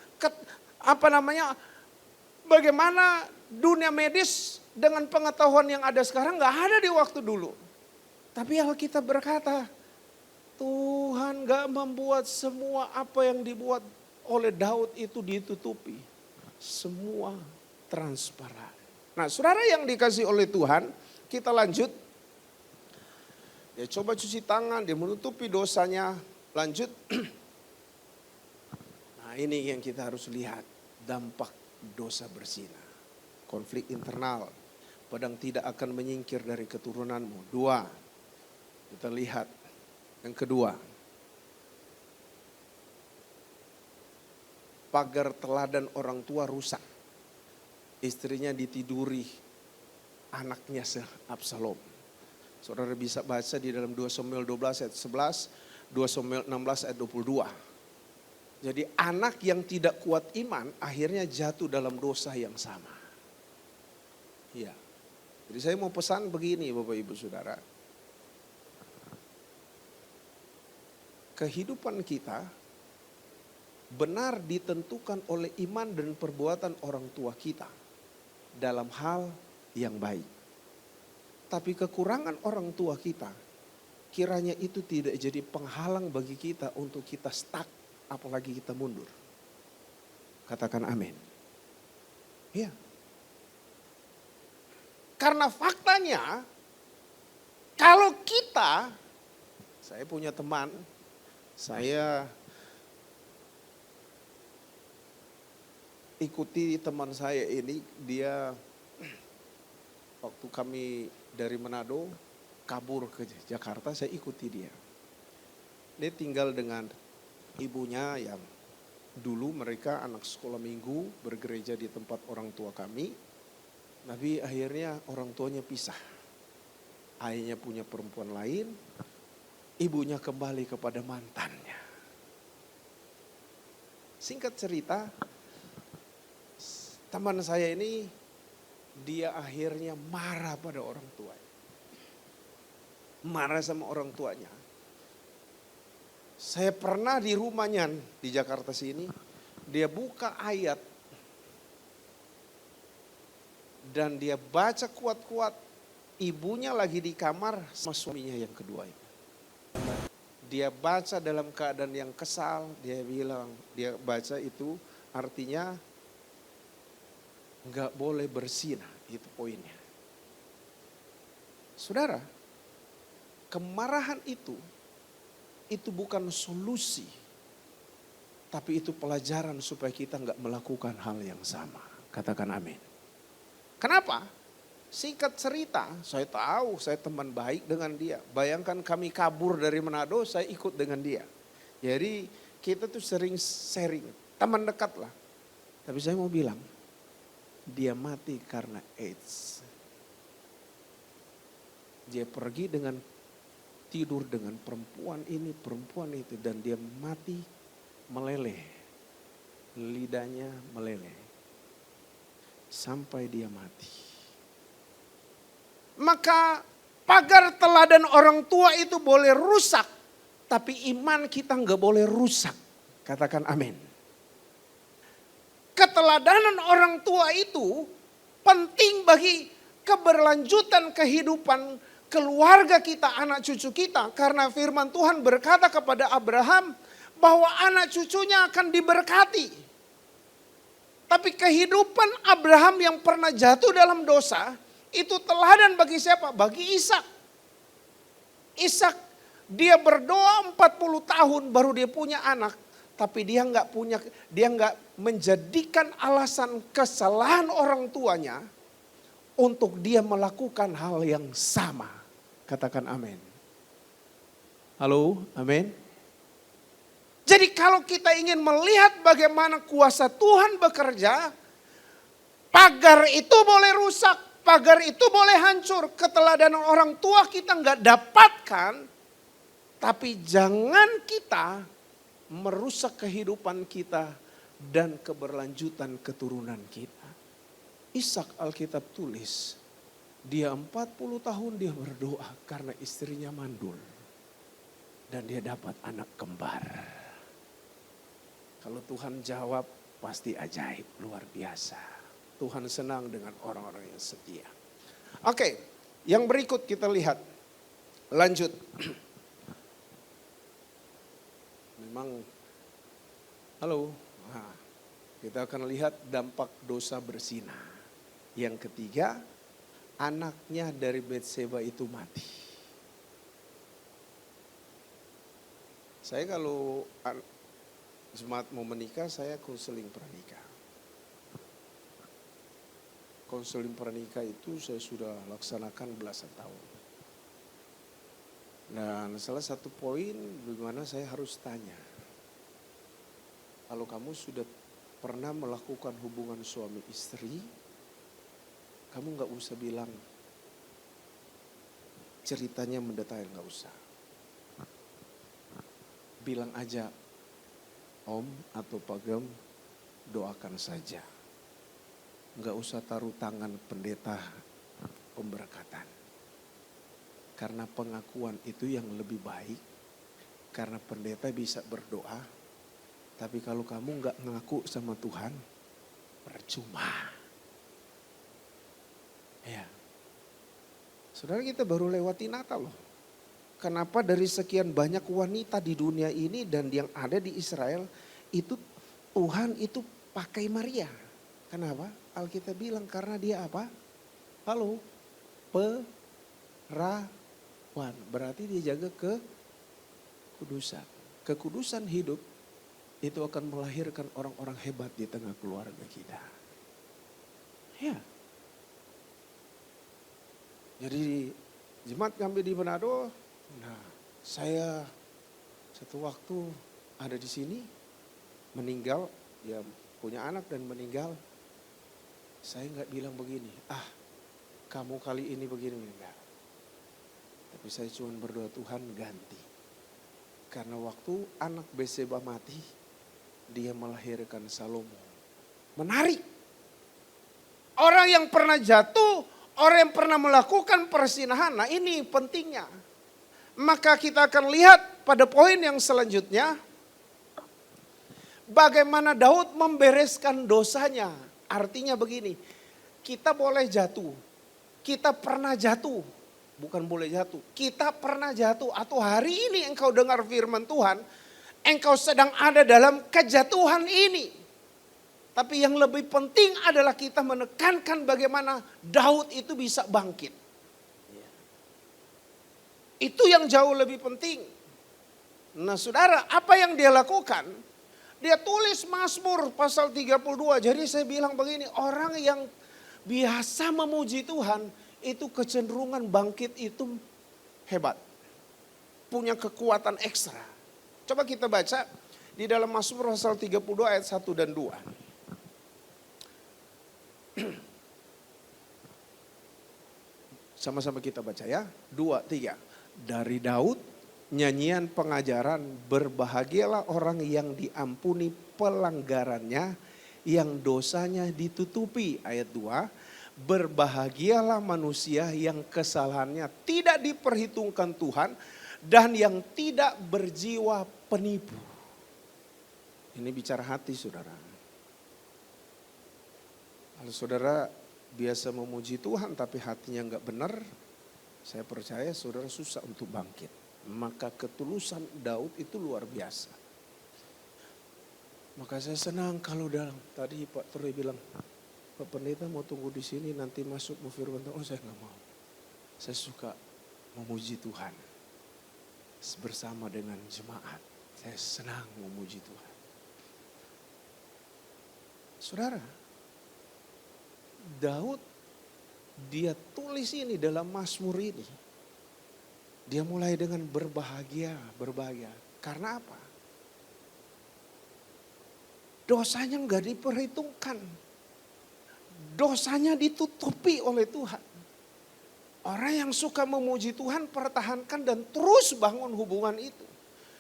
Bagaimana dunia medis dengan pengetahuan yang ada sekarang gak ada di waktu dulu. Tapi Alkitab berkata, Tuhan gak membuat semua apa yang dibuat oleh Daud itu ditutupi. Semua transparan. Nah saudara yang dikasih oleh Tuhan, kita lanjut. Dia coba cuci tangan, dia menutupi dosanya. Lanjut. Nah ini yang kita harus lihat, dampak dosa berzina. Konflik internal, pedang tidak akan menyingkir dari keturunanmu. 2, kita lihat. Yang kedua, pagar teladan orang tua rusak. Istrinya ditiduri anaknya Absalom. Saudara bisa baca di dalam 2 Samuel 12 ayat 11, 2 Samuel 16 ayat 22. Jadi anak yang tidak kuat iman akhirnya jatuh dalam dosa yang sama. Iya. Jadi saya mau pesan begini Bapak Ibu Saudara. Kehidupan kita benar ditentukan oleh iman dan perbuatan orang tua kita dalam hal yang baik. Tapi kekurangan orang tua kita, kiranya itu tidak jadi penghalang bagi kita untuk kita stuck, apalagi kita mundur. Katakan amin. Iya. Karena faktanya, kalau kita, saya punya teman, saya ikuti teman saya ini, dia waktu kami dari Manado kabur ke Jakarta, saya ikuti dia. Dia tinggal dengan ibunya yang dulu mereka anak sekolah minggu bergereja di tempat orang tua kami. Tapi akhirnya orang tuanya pisah. Ayahnya punya perempuan lain, ibunya kembali kepada mantannya. Singkat cerita, teman saya ini dia akhirnya marah pada orang tuanya. Marah sama orang tuanya. Saya pernah di rumahnya di Jakarta sini, dia buka ayat dan dia baca kuat-kuat, ibunya lagi di kamar sama suaminya yang kedua itu. Dia baca dalam keadaan yang kesal, dia bilang, dia baca itu artinya nggak boleh berzina, itu poinnya. Saudara, kemarahan itu bukan solusi, tapi itu pelajaran supaya kita nggak melakukan hal yang sama. Katakan amin. Kenapa? Singkat cerita, saya tahu saya teman baik dengan dia. Bayangkan kami kabur dari Manado, saya ikut dengan dia. Jadi kita tuh sering sharing, teman dekat lah. Tapi saya mau bilang, dia mati karena AIDS. Dia pergi dengan tidur dengan perempuan ini, perempuan itu, dan dia mati meleleh. Lidahnya meleleh. Sampai dia mati. Maka pagar teladan orang tua itu boleh rusak, tapi iman kita nggak boleh rusak. Katakan amin. Keteladanan orang tua itu penting bagi keberlanjutan kehidupan keluarga kita, anak cucu kita. Karena firman Tuhan berkata kepada Abraham bahwa anak cucunya akan diberkati. Tapi kehidupan Abraham yang pernah jatuh dalam dosa, itu teladan bagi siapa? Bagi Ishak. Ishak dia berdoa 40 tahun baru dia punya anak. Tapi dia nggak menjadikan alasan kesalahan orang tuanya untuk dia melakukan hal yang sama. Katakan amin. Halo, amin. Jadi kalau kita ingin melihat bagaimana kuasa Tuhan bekerja, pagar itu boleh rusak, pagar itu boleh hancur. Keteladanan orang tua kita nggak dapatkan, tapi jangan kita merusak kehidupan kita dan keberlanjutan keturunan kita. Ishak Alkitab tulis, dia 40 tahun dia berdoa karena istrinya mandul. Dan dia dapat anak kembar. Kalau Tuhan jawab pasti ajaib, luar biasa. Tuhan senang dengan orang-orang yang setia. Oke, yang berikut kita lihat. Lanjut. Memang, halo. Nah, kita akan lihat dampak dosa berzina. Yang ketiga, anaknya dari Betseba itu mati. Saya kalau jemaat mau menikah, saya konseling pranikah. Konseling pranikah itu saya sudah laksanakan belasan tahun. Dan salah satu poin di mana saya harus tanya, kalau kamu sudah pernah melakukan hubungan suami istri, kamu gak usah bilang ceritanya mendetail, gak usah. Bilang aja, Om atau Pak Gem, doakan saja. Gak usah taruh tangan pendeta pemberkatan. Karena pengakuan itu yang lebih baik. Karena pendeta bisa berdoa. Tapi kalau kamu gak ngaku sama Tuhan, percuma. Ya. Saudara, kita baru lewati Natal loh. Kenapa dari sekian banyak wanita di dunia ini dan yang ada di Israel, itu Tuhan itu pakai Maria. Kenapa? Alkitab bilang karena dia apa? Halo, perawan. Berarti dia jaga kekudusan. Kekudusan hidup itu akan melahirkan orang-orang hebat di tengah keluarga kita. Ya. Jadi jemaat kami di Manado, nah saya satu waktu ada di sini, meninggal, dia punya anak dan meninggal. Saya nggak bilang begini, kamu kali ini begini, enggak. Tapi saya cuma berdoa, Tuhan ganti. Karena waktu anak Batseba mati, dia melahirkan Salomo. Menarik. Orang yang pernah jatuh, orang yang pernah melakukan perzinahan, nah ini pentingnya. Maka kita akan lihat pada poin yang selanjutnya, bagaimana Daud membereskan dosanya. Artinya begini, kita boleh jatuh, kita pernah jatuh, bukan boleh jatuh, kita pernah jatuh. Atau hari ini engkau dengar firman Tuhan, engkau sedang ada dalam kejatuhan ini. Tapi yang lebih penting adalah kita menekankan bagaimana Daud itu bisa bangkit. Itu yang jauh lebih penting. Nah saudara, apa yang dia lakukan? Dia tulis Mazmur pasal 32. Jadi saya bilang begini, orang yang biasa memuji Tuhan, itu kecenderungan bangkit itu hebat. Punya kekuatan ekstra. Coba kita baca di dalam Mazmur pasal 32 ayat 1 dan 2. Sama-sama kita baca ya. 2, 3. Dari Daud, nyanyian pengajaran, berbahagialah orang yang diampuni pelanggarannya, yang dosanya ditutupi. Ayat 2, berbahagialah manusia yang kesalahannya tidak diperhitungkan Tuhan dan yang tidak berjiwa penipu. Ini bicara hati saudara. Kalau saudara biasa memuji Tuhan tapi hatinya enggak benar, saya percaya saudara susah untuk bangkit. Maka ketulusan Daud itu luar biasa. Maka saya senang kalau tadi Pak Troy bilang, Pak Pendeta mau tunggu di sini nanti masuk mau firman Tuhan. Oh saya nggak mau. Saya suka memuji Tuhan bersama dengan jemaat. Saya senang memuji Tuhan. Saudara, Daud dia tulis ini dalam Mazmur ini. Dia mulai dengan berbahagia. Karena apa? Dosanya nggak diperhitungkan. Dosanya ditutupi oleh Tuhan. Orang yang suka memuji Tuhan pertahankan dan terus bangun hubungan itu.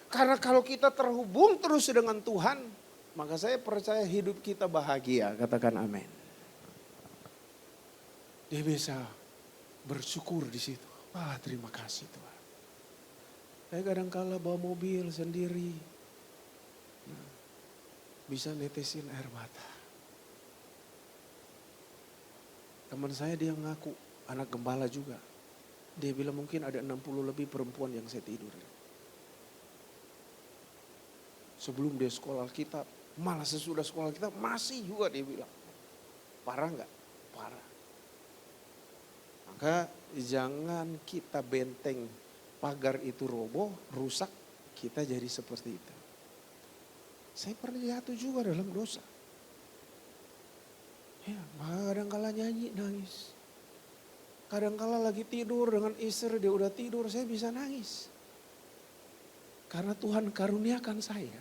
Karena kalau kita terhubung terus dengan Tuhan, maka saya percaya hidup kita bahagia. Katakan amin. Dia bisa bersyukur di situ. Terima kasih Tuhan. Saya kadang-kala bawa mobil sendiri. Bisa netesin air mata. Teman saya dia ngaku, anak gembala juga. Dia bilang mungkin ada 60 lebih perempuan yang saya tidur. Sebelum dia sekolah Alkitab, malah sesudah sekolah Alkitab masih juga dia bilang. Parah enggak? Parah. Maka jangan kita benteng pagar itu roboh, rusak, kita jadi seperti itu. Saya pernah jatuh juga dalam dosa. Ya, kadang-kala nyanyi nangis. Kadang-kala lagi tidur dengan istri, dia udah tidur, saya bisa nangis. Karena Tuhan karuniakan saya,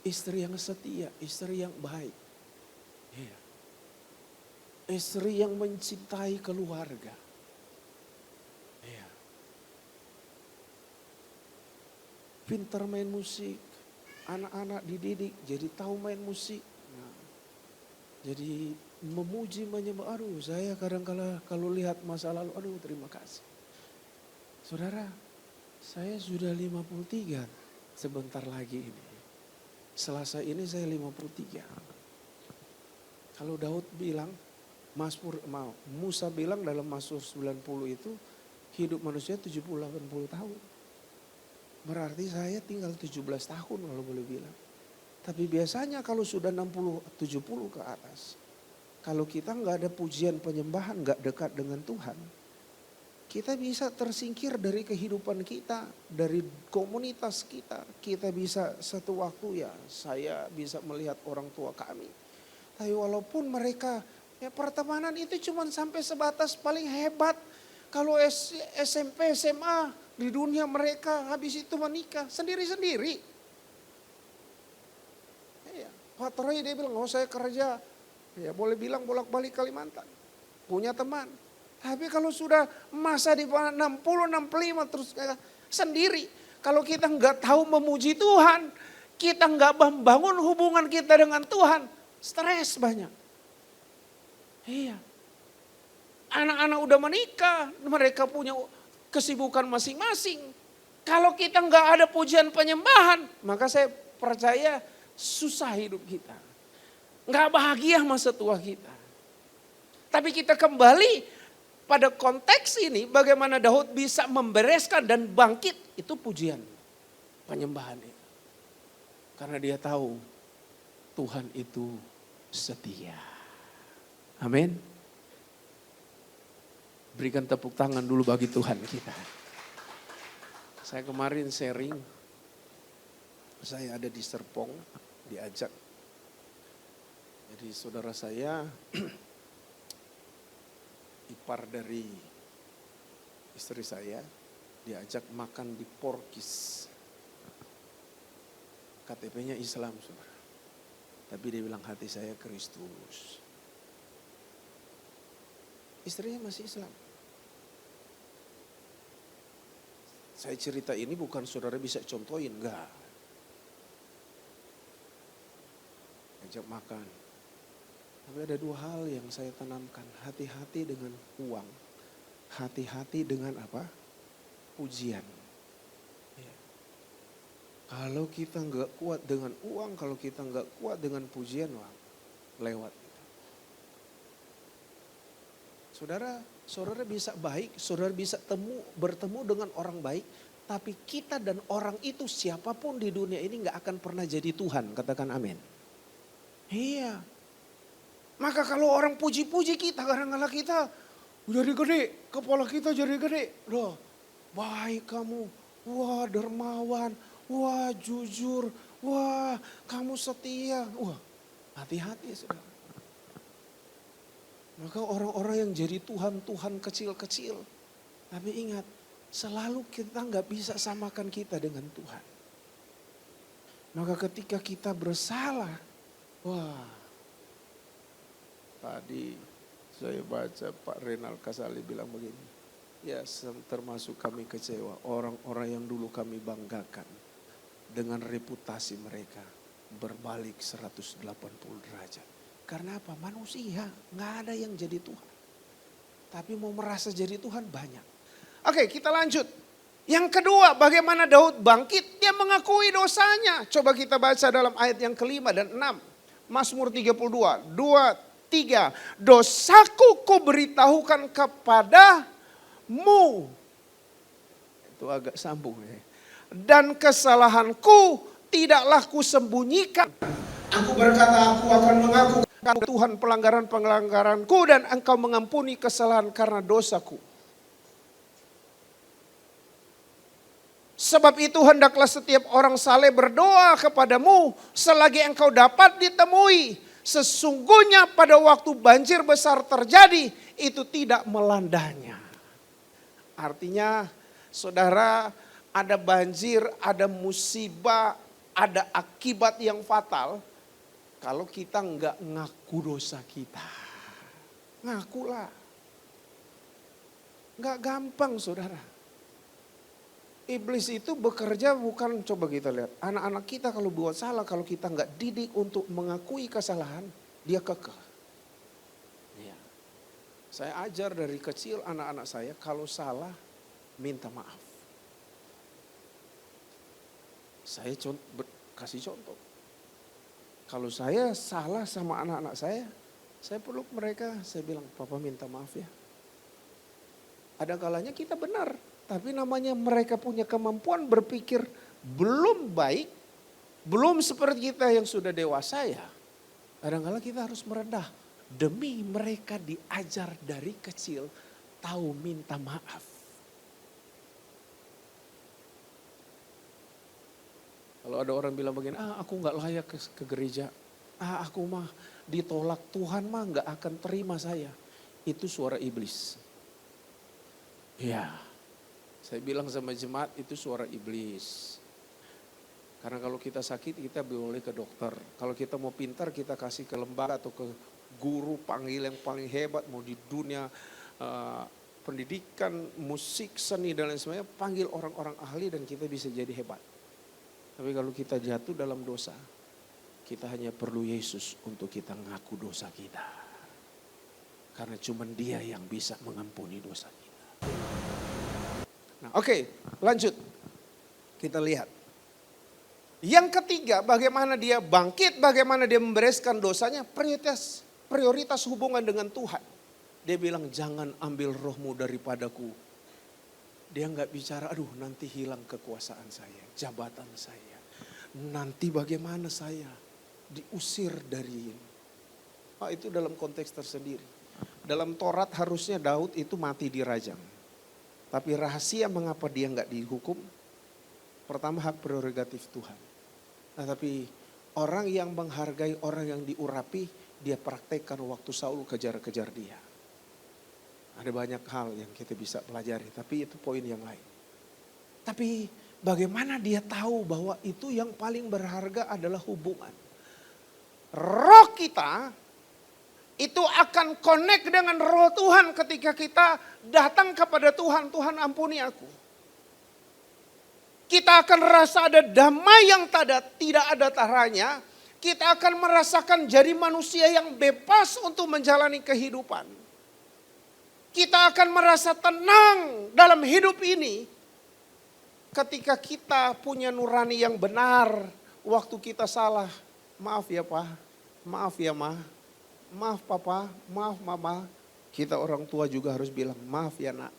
istri yang setia, istri yang baik. Ya. Istri yang mencintai keluarga. Ya. Pintar main musik, anak-anak dididik jadi tahu main musik. Nah, jadi memuji menyembah, saya kadang-kala kalau lihat masa lalu, terima kasih. Saudara, saya sudah 53 sebentar lagi ini. Selasa ini saya 53. Kalau Daud bilang, Musa bilang dalam Mazmur 90 itu hidup manusia 70-80 tahun. Berarti saya tinggal 17 tahun kalau boleh bilang. Tapi biasanya kalau sudah 60-70 ke atas, kalau kita nggak ada pujian penyembahan, nggak dekat dengan Tuhan, kita bisa tersingkir dari kehidupan kita, dari komunitas kita. Kita bisa satu waktu saya bisa melihat orang tua kami. Tapi walaupun mereka, pertemanan itu cuma sampai sebatas paling hebat. Kalau SMP, SMA, di dunia mereka habis itu menikah sendiri-sendiri. Pak Troy dia bilang, saya kerja Ya boleh bilang bolak-balik Kalimantan. Punya teman. Tapi kalau sudah masa di 60, 65 terus sendiri. Kalau kita nggak tahu memuji Tuhan, kita nggak membangun hubungan kita dengan Tuhan, stres banyak. Iya. Anak-anak udah menikah, mereka punya kesibukan masing-masing. Kalau kita nggak ada pujian penyembahan, maka saya percaya susah hidup kita. Nggak bahagia masa tua kita. Tapi kita kembali pada konteks ini, bagaimana Daud bisa membereskan dan bangkit, itu pujian penyembahan itu. Karena dia tahu Tuhan itu setia. Amin. Berikan tepuk tangan dulu bagi Tuhan kita. Saya kemarin sharing, saya ada di Serpong, diajak. Jadi saudara saya, ipar dari istri saya, diajak makan di Porkis. KTP-nya Islam, saudara. Tapi dia bilang hati saya Kristus. Istrinya masih Islam. Saya cerita ini bukan saudara bisa contohin, enggak. Ajak makan. Tapi ada dua hal yang saya tanamkan. Hati-hati dengan uang. Hati-hati dengan apa? Pujian. Ya. Kalau kita enggak kuat dengan uang, kalau kita enggak kuat dengan pujian, wah, lewat. Saudara bisa baik, saudara bisa bertemu dengan orang baik, tapi kita dan orang itu siapapun di dunia ini gak akan pernah jadi Tuhan, katakan amin. Iya. Maka kalau orang puji-puji kita, kadang-kadang kita jadi gede, kepala kita jadi gede. Loh, baik kamu, wah dermawan, wah jujur, wah kamu setia. Wah, hati-hati saudara. Maka orang-orang yang jadi Tuhan kecil-kecil. Tapi ingat, selalu kita gak bisa samakan kita dengan Tuhan. Maka ketika kita bersalah, wah. Tadi saya baca Pak Renal Kasali bilang begini. Ya termasuk kami kecewa, orang-orang yang dulu kami banggakan. Dengan reputasi mereka berbalik 180 derajat. Karena apa? Manusia, gak ada yang jadi Tuhan. Tapi mau merasa jadi Tuhan banyak. Oke, kita lanjut. Yang kedua, bagaimana Daud bangkit? Dia mengakui dosanya. Coba kita baca dalam ayat yang kelima dan 6. Mazmur 32, 2, 3. Dosaku ku beritahukan kepadamu. Itu agak sambung ya. Dan kesalahanku tidaklah ku sembunyikan. Aku berkata aku akan mengaku Tuhan pelanggaran-pelanggaranku dan engkau mengampuni kesalahan karena dosaku. Sebab itu hendaklah setiap orang saleh berdoa kepadamu selagi engkau dapat ditemui. Sesungguhnya pada waktu banjir besar terjadi itu tidak melandanya. Artinya saudara, ada banjir, ada musibah, ada akibat yang fatal. Kalau kita enggak ngaku dosa kita. Ngakulah. Enggak gampang saudara. Iblis itu bekerja bukan, coba kita lihat. Anak-anak kita kalau buat salah, kalau kita enggak didik untuk mengakui kesalahan, dia kekeh. Ya. Saya ajar dari kecil anak-anak saya, kalau salah minta maaf. Saya kasih contoh. Kalau saya salah sama anak-anak saya peluk mereka, saya bilang, Papa minta maaf ya. Ada kalanya kita benar, tapi namanya mereka punya kemampuan berpikir belum baik, belum seperti kita yang sudah dewasa ya. Kadang-kadang kita harus merendah, demi mereka diajar dari kecil, tahu minta maaf. Kalau ada orang bilang begini, aku gak layak ke gereja. Aku mah ditolak, Tuhan mah gak akan terima saya. Itu suara iblis. Ya, saya bilang sama jemaat itu suara iblis. Karena kalau kita sakit kita boleh ke dokter. Kalau kita mau pintar kita kasih ke lembaga atau ke guru, panggil yang paling hebat, mau di dunia pendidikan, musik, seni dan lain sebagainya, panggil orang-orang ahli dan kita bisa jadi hebat. Tapi kalau kita jatuh dalam dosa, kita hanya perlu Yesus untuk kita ngaku dosa kita. Karena cuma Dia yang bisa mengampuni dosa kita. Nah, oke, lanjut. Kita lihat. Yang ketiga, bagaimana dia bangkit, bagaimana dia membereskan dosanya, prioritas hubungan dengan Tuhan. Dia bilang, jangan ambil rohmu daripadaku. Dia nggak bicara, aduh nanti hilang kekuasaan saya, jabatan saya. Nanti bagaimana saya diusir dari ini. Itu dalam konteks tersendiri. Dalam Taurat harusnya Daud itu mati dirajam. Tapi rahasia mengapa dia nggak dihukum? Pertama, hak prerogatif Tuhan. Nah, tapi orang yang menghargai orang yang diurapi, dia praktekkan waktu Saul kejar-kejar dia. Ada banyak hal yang kita bisa pelajari, tapi itu poin yang lain. Tapi bagaimana dia tahu bahwa itu yang paling berharga adalah hubungan? Roh kita itu akan connect dengan roh Tuhan ketika kita datang kepada Tuhan. Tuhan ampuni aku. Kita akan rasa ada damai yang tidak ada taranya. Kita akan merasakan jadi manusia yang bebas untuk menjalani kehidupan. Kita akan merasa tenang dalam hidup ini. Ketika kita punya nurani yang benar. Waktu kita salah. Maaf ya Pak, maaf ya Ma, maaf Papa, maaf Mama. Kita orang tua juga harus bilang maaf ya Nak.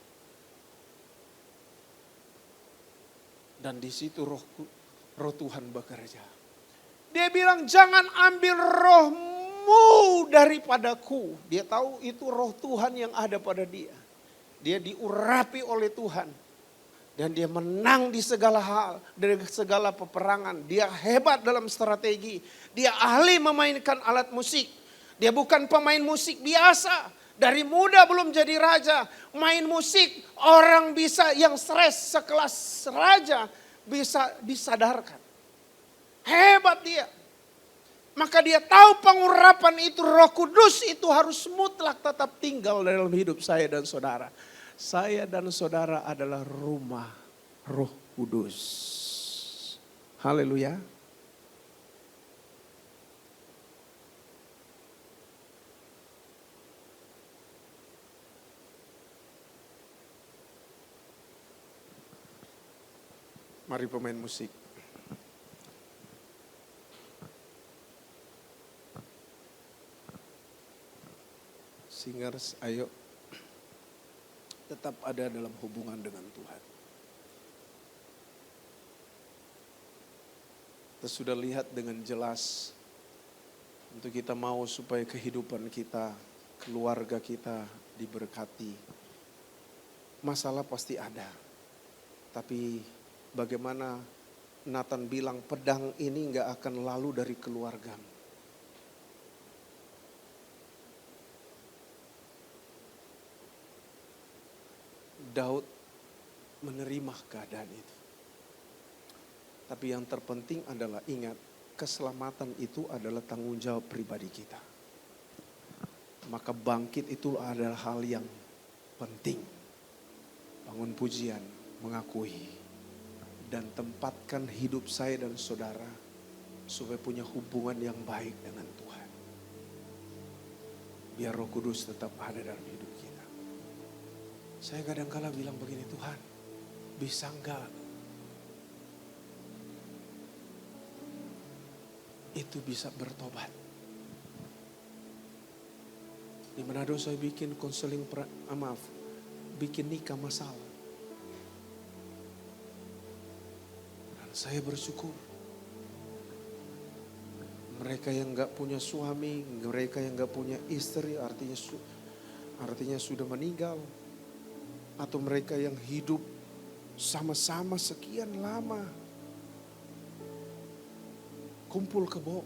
Dan di situ roh Tuhan bekerja. Dia bilang jangan ambil rohmu daripadaku. Dia tahu itu roh Tuhan yang ada pada dia. Dia diurapi oleh Tuhan. Dan dia menang di segala hal, dari segala peperangan. Dia hebat dalam strategi. Dia ahli memainkan alat musik. Dia bukan pemain musik biasa. Dari muda belum jadi raja, main musik orang bisa yang stres sekelas raja bisa disadarkan. Hebat dia. Maka dia tahu pengurapan itu Roh Kudus itu harus mutlak tetap tinggal dalam hidup saya dan saudara. Saya dan saudara adalah rumah Roh Kudus. Haleluya. Mari pemain musik. Singers, ayo tetap ada dalam hubungan dengan Tuhan. Kita sudah lihat dengan jelas untuk kita mau supaya kehidupan kita, keluarga kita diberkati. Masalah pasti ada. Tapi bagaimana Nathan bilang pedang ini gak akan lalu dari keluargamu. Daud menerima keadaan itu. Tapi yang terpenting adalah ingat, keselamatan itu adalah tanggung jawab pribadi kita. Maka bangkit itu adalah hal yang penting. Bangun pujian, mengakui. Dan tempatkan hidup saya dan saudara supaya punya hubungan yang baik dengan Tuhan. Biar Roh Kudus tetap ada dalam hidup kita. Saya kadang-kala bilang begini, Tuhan, bisa enggak itu bisa bertobat? Di Manado saya bikin konseling, bikin nikah masal. Dan saya bersyukur. Mereka yang enggak punya suami, mereka yang enggak punya istri, artinya sudah meninggal. Atau mereka yang hidup sama-sama sekian lama. Kumpul kebo.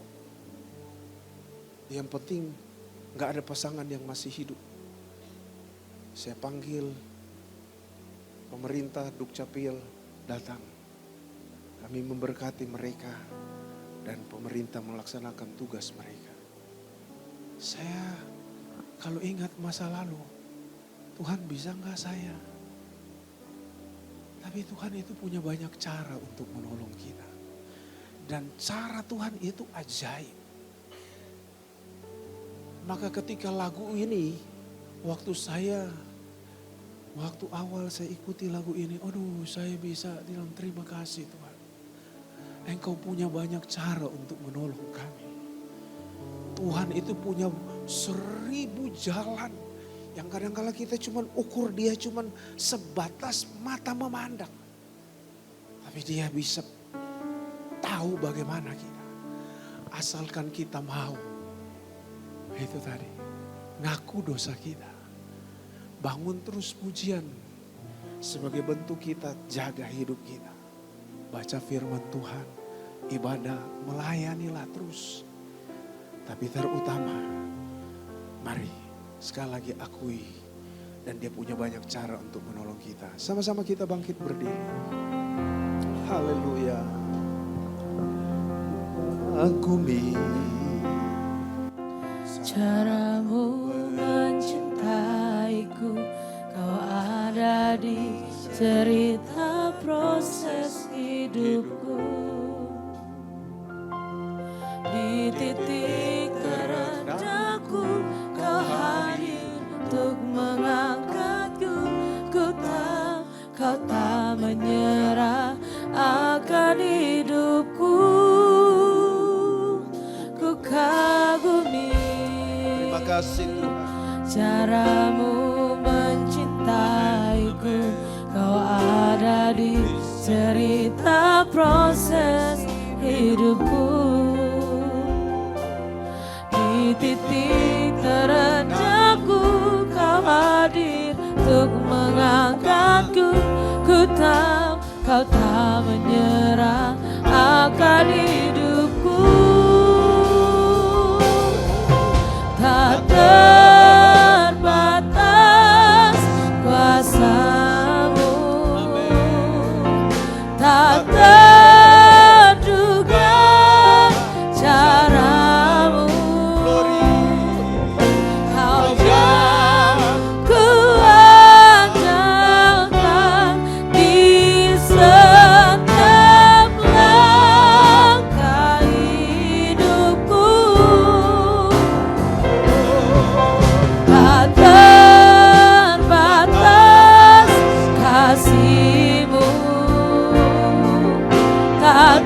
Yang penting gak ada pasangan yang masih hidup. Saya panggil pemerintah Dukcapil datang. Kami memberkati mereka dan pemerintah melaksanakan tugas mereka. Saya kalau ingat masa lalu, Tuhan bisa nggak saya? Tapi Tuhan itu punya banyak cara untuk menolong kita. Dan cara Tuhan itu ajaib. Maka ketika lagu ini, waktu awal saya ikuti lagu ini, aduh saya bisa bilang terima kasih Tuhan. Engkau punya banyak cara untuk menolong kami. Tuhan itu punya 1000 jalan yang kadang-kala kita cuma ukur dia cuma sebatas mata memandang. Tapi dia bisa tahu bagaimana kita. Asalkan kita mau. Itu tadi. Ngaku dosa kita. Bangun terus pujian. Sebagai bentuk kita jaga hidup kita. Baca firman Tuhan. Ibadah melayanilah terus. Tapi terutama, mari sekali lagi akui dan dia punya banyak cara untuk menolong kita. Sama-sama kita bangkit berdiri. Haleluya. Agumi Caramu mencintaiku, kau ada di cerita proses hidupku. Di titik terendahku kau hadir untuk mengangkatku. Kau tak menyerah akan hidupku. Ku kagumi terima kasih Tuhan. Caramu mencintaiku, kau ada di cerita proses hidupku. Di titik terendahku kau hadir untuk mengangkatku. Kau tak menyerah akan hidupku. Tak terbatas kuasamu, tak terduga caramu. Kau yang kuandalkan di setiap langkah hidupku. Tak terbatas kasih-Mu, tak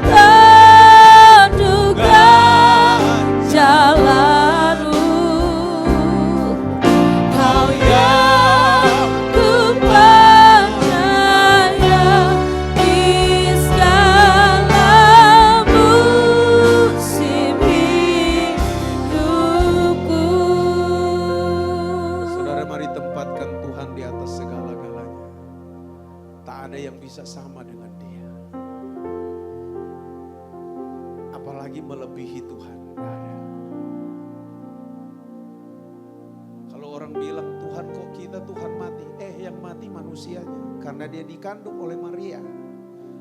terduga jalan-Mu. Kau yang ku percaya di segala musim hidupku. Saudara, mari tempatkan Tuhan di atas segala-galanya. Tak ada yang bisa sama dengan Dia. Apalagi melebihi Tuhan. Gak ada. Kalau orang bilang Tuhan kok kita Tuhan mati. Yang mati manusianya. Karena dia dikandung oleh Maria.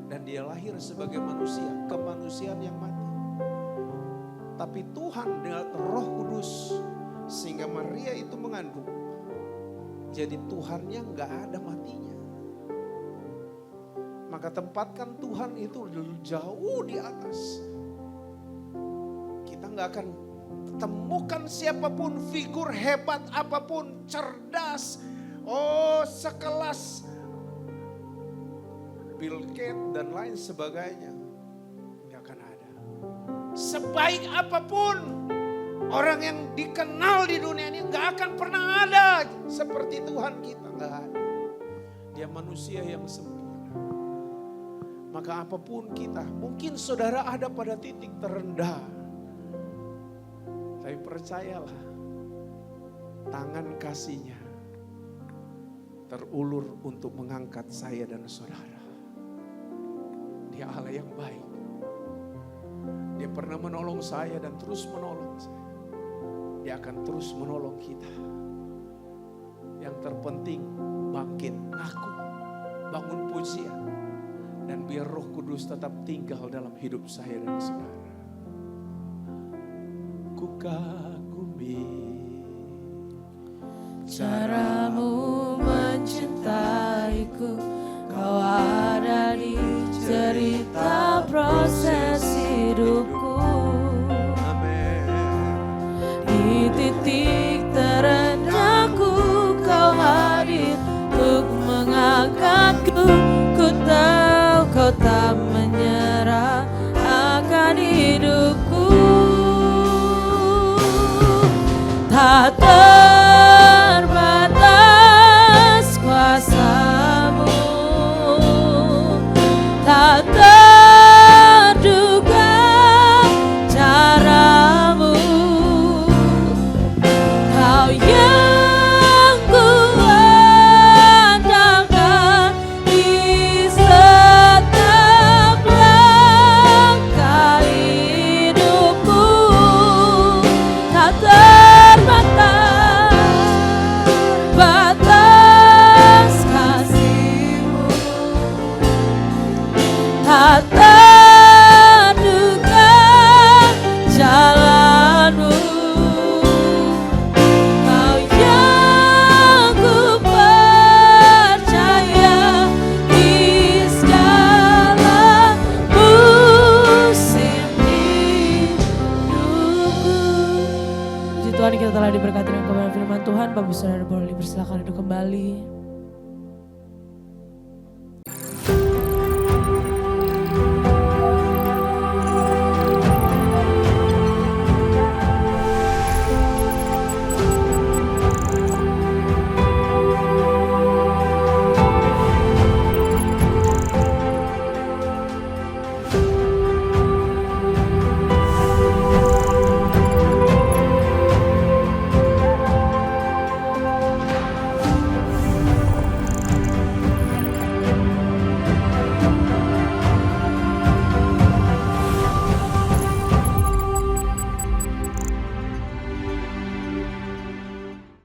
Dan dia lahir sebagai manusia. Kemanusiaan yang mati. Tapi Tuhan dengan Roh Kudus. Sehingga Maria itu mengandung. Jadi Tuhannya gak ada matinya. Maka tempatkan Tuhan itu jauh di atas. Kita gak akan temukan siapapun, figur hebat apapun, cerdas. Oh, sekelas Bill Gates dan lain sebagainya. Gak akan ada. Sebaik apapun orang yang dikenal di dunia ini gak akan pernah ada seperti Tuhan kita. Gak ada. Dia manusia yang sempurna. Maka apapun kita, mungkin saudara ada pada titik terendah. Tapi percayalah, tangan kasih-Nya terulur untuk mengangkat saya dan saudara. Dia Allah yang baik. Dia pernah menolong saya dan terus menolong saya. Dia akan terus menolong kita. Yang terpenting bangkit, ngaku, bangun pujian. Dan biar Roh Kudus tetap tinggal dalam hidup saya dan saudara. Ku kagumi Caramu mencintaiku, kau ada di cerita proses hidupku. Di titik terendahku kau hadir untuk mengangkatku. Ku tahu kau tak menyerah akan hidupku. Tak terbatas kuasamu, tak terduga caramu. Kau yang kuandalkan di setiap langkah hidupku. Tak batas kasih-Mu, tak terduga jalan-Mu. Kau yang ku percaya di segala musim hidupku. Puji Tuhan, kita telah diberkati dengan kebenaran firman Tuhan. Bapak Saudara boleh dipersilakan duduk kembali.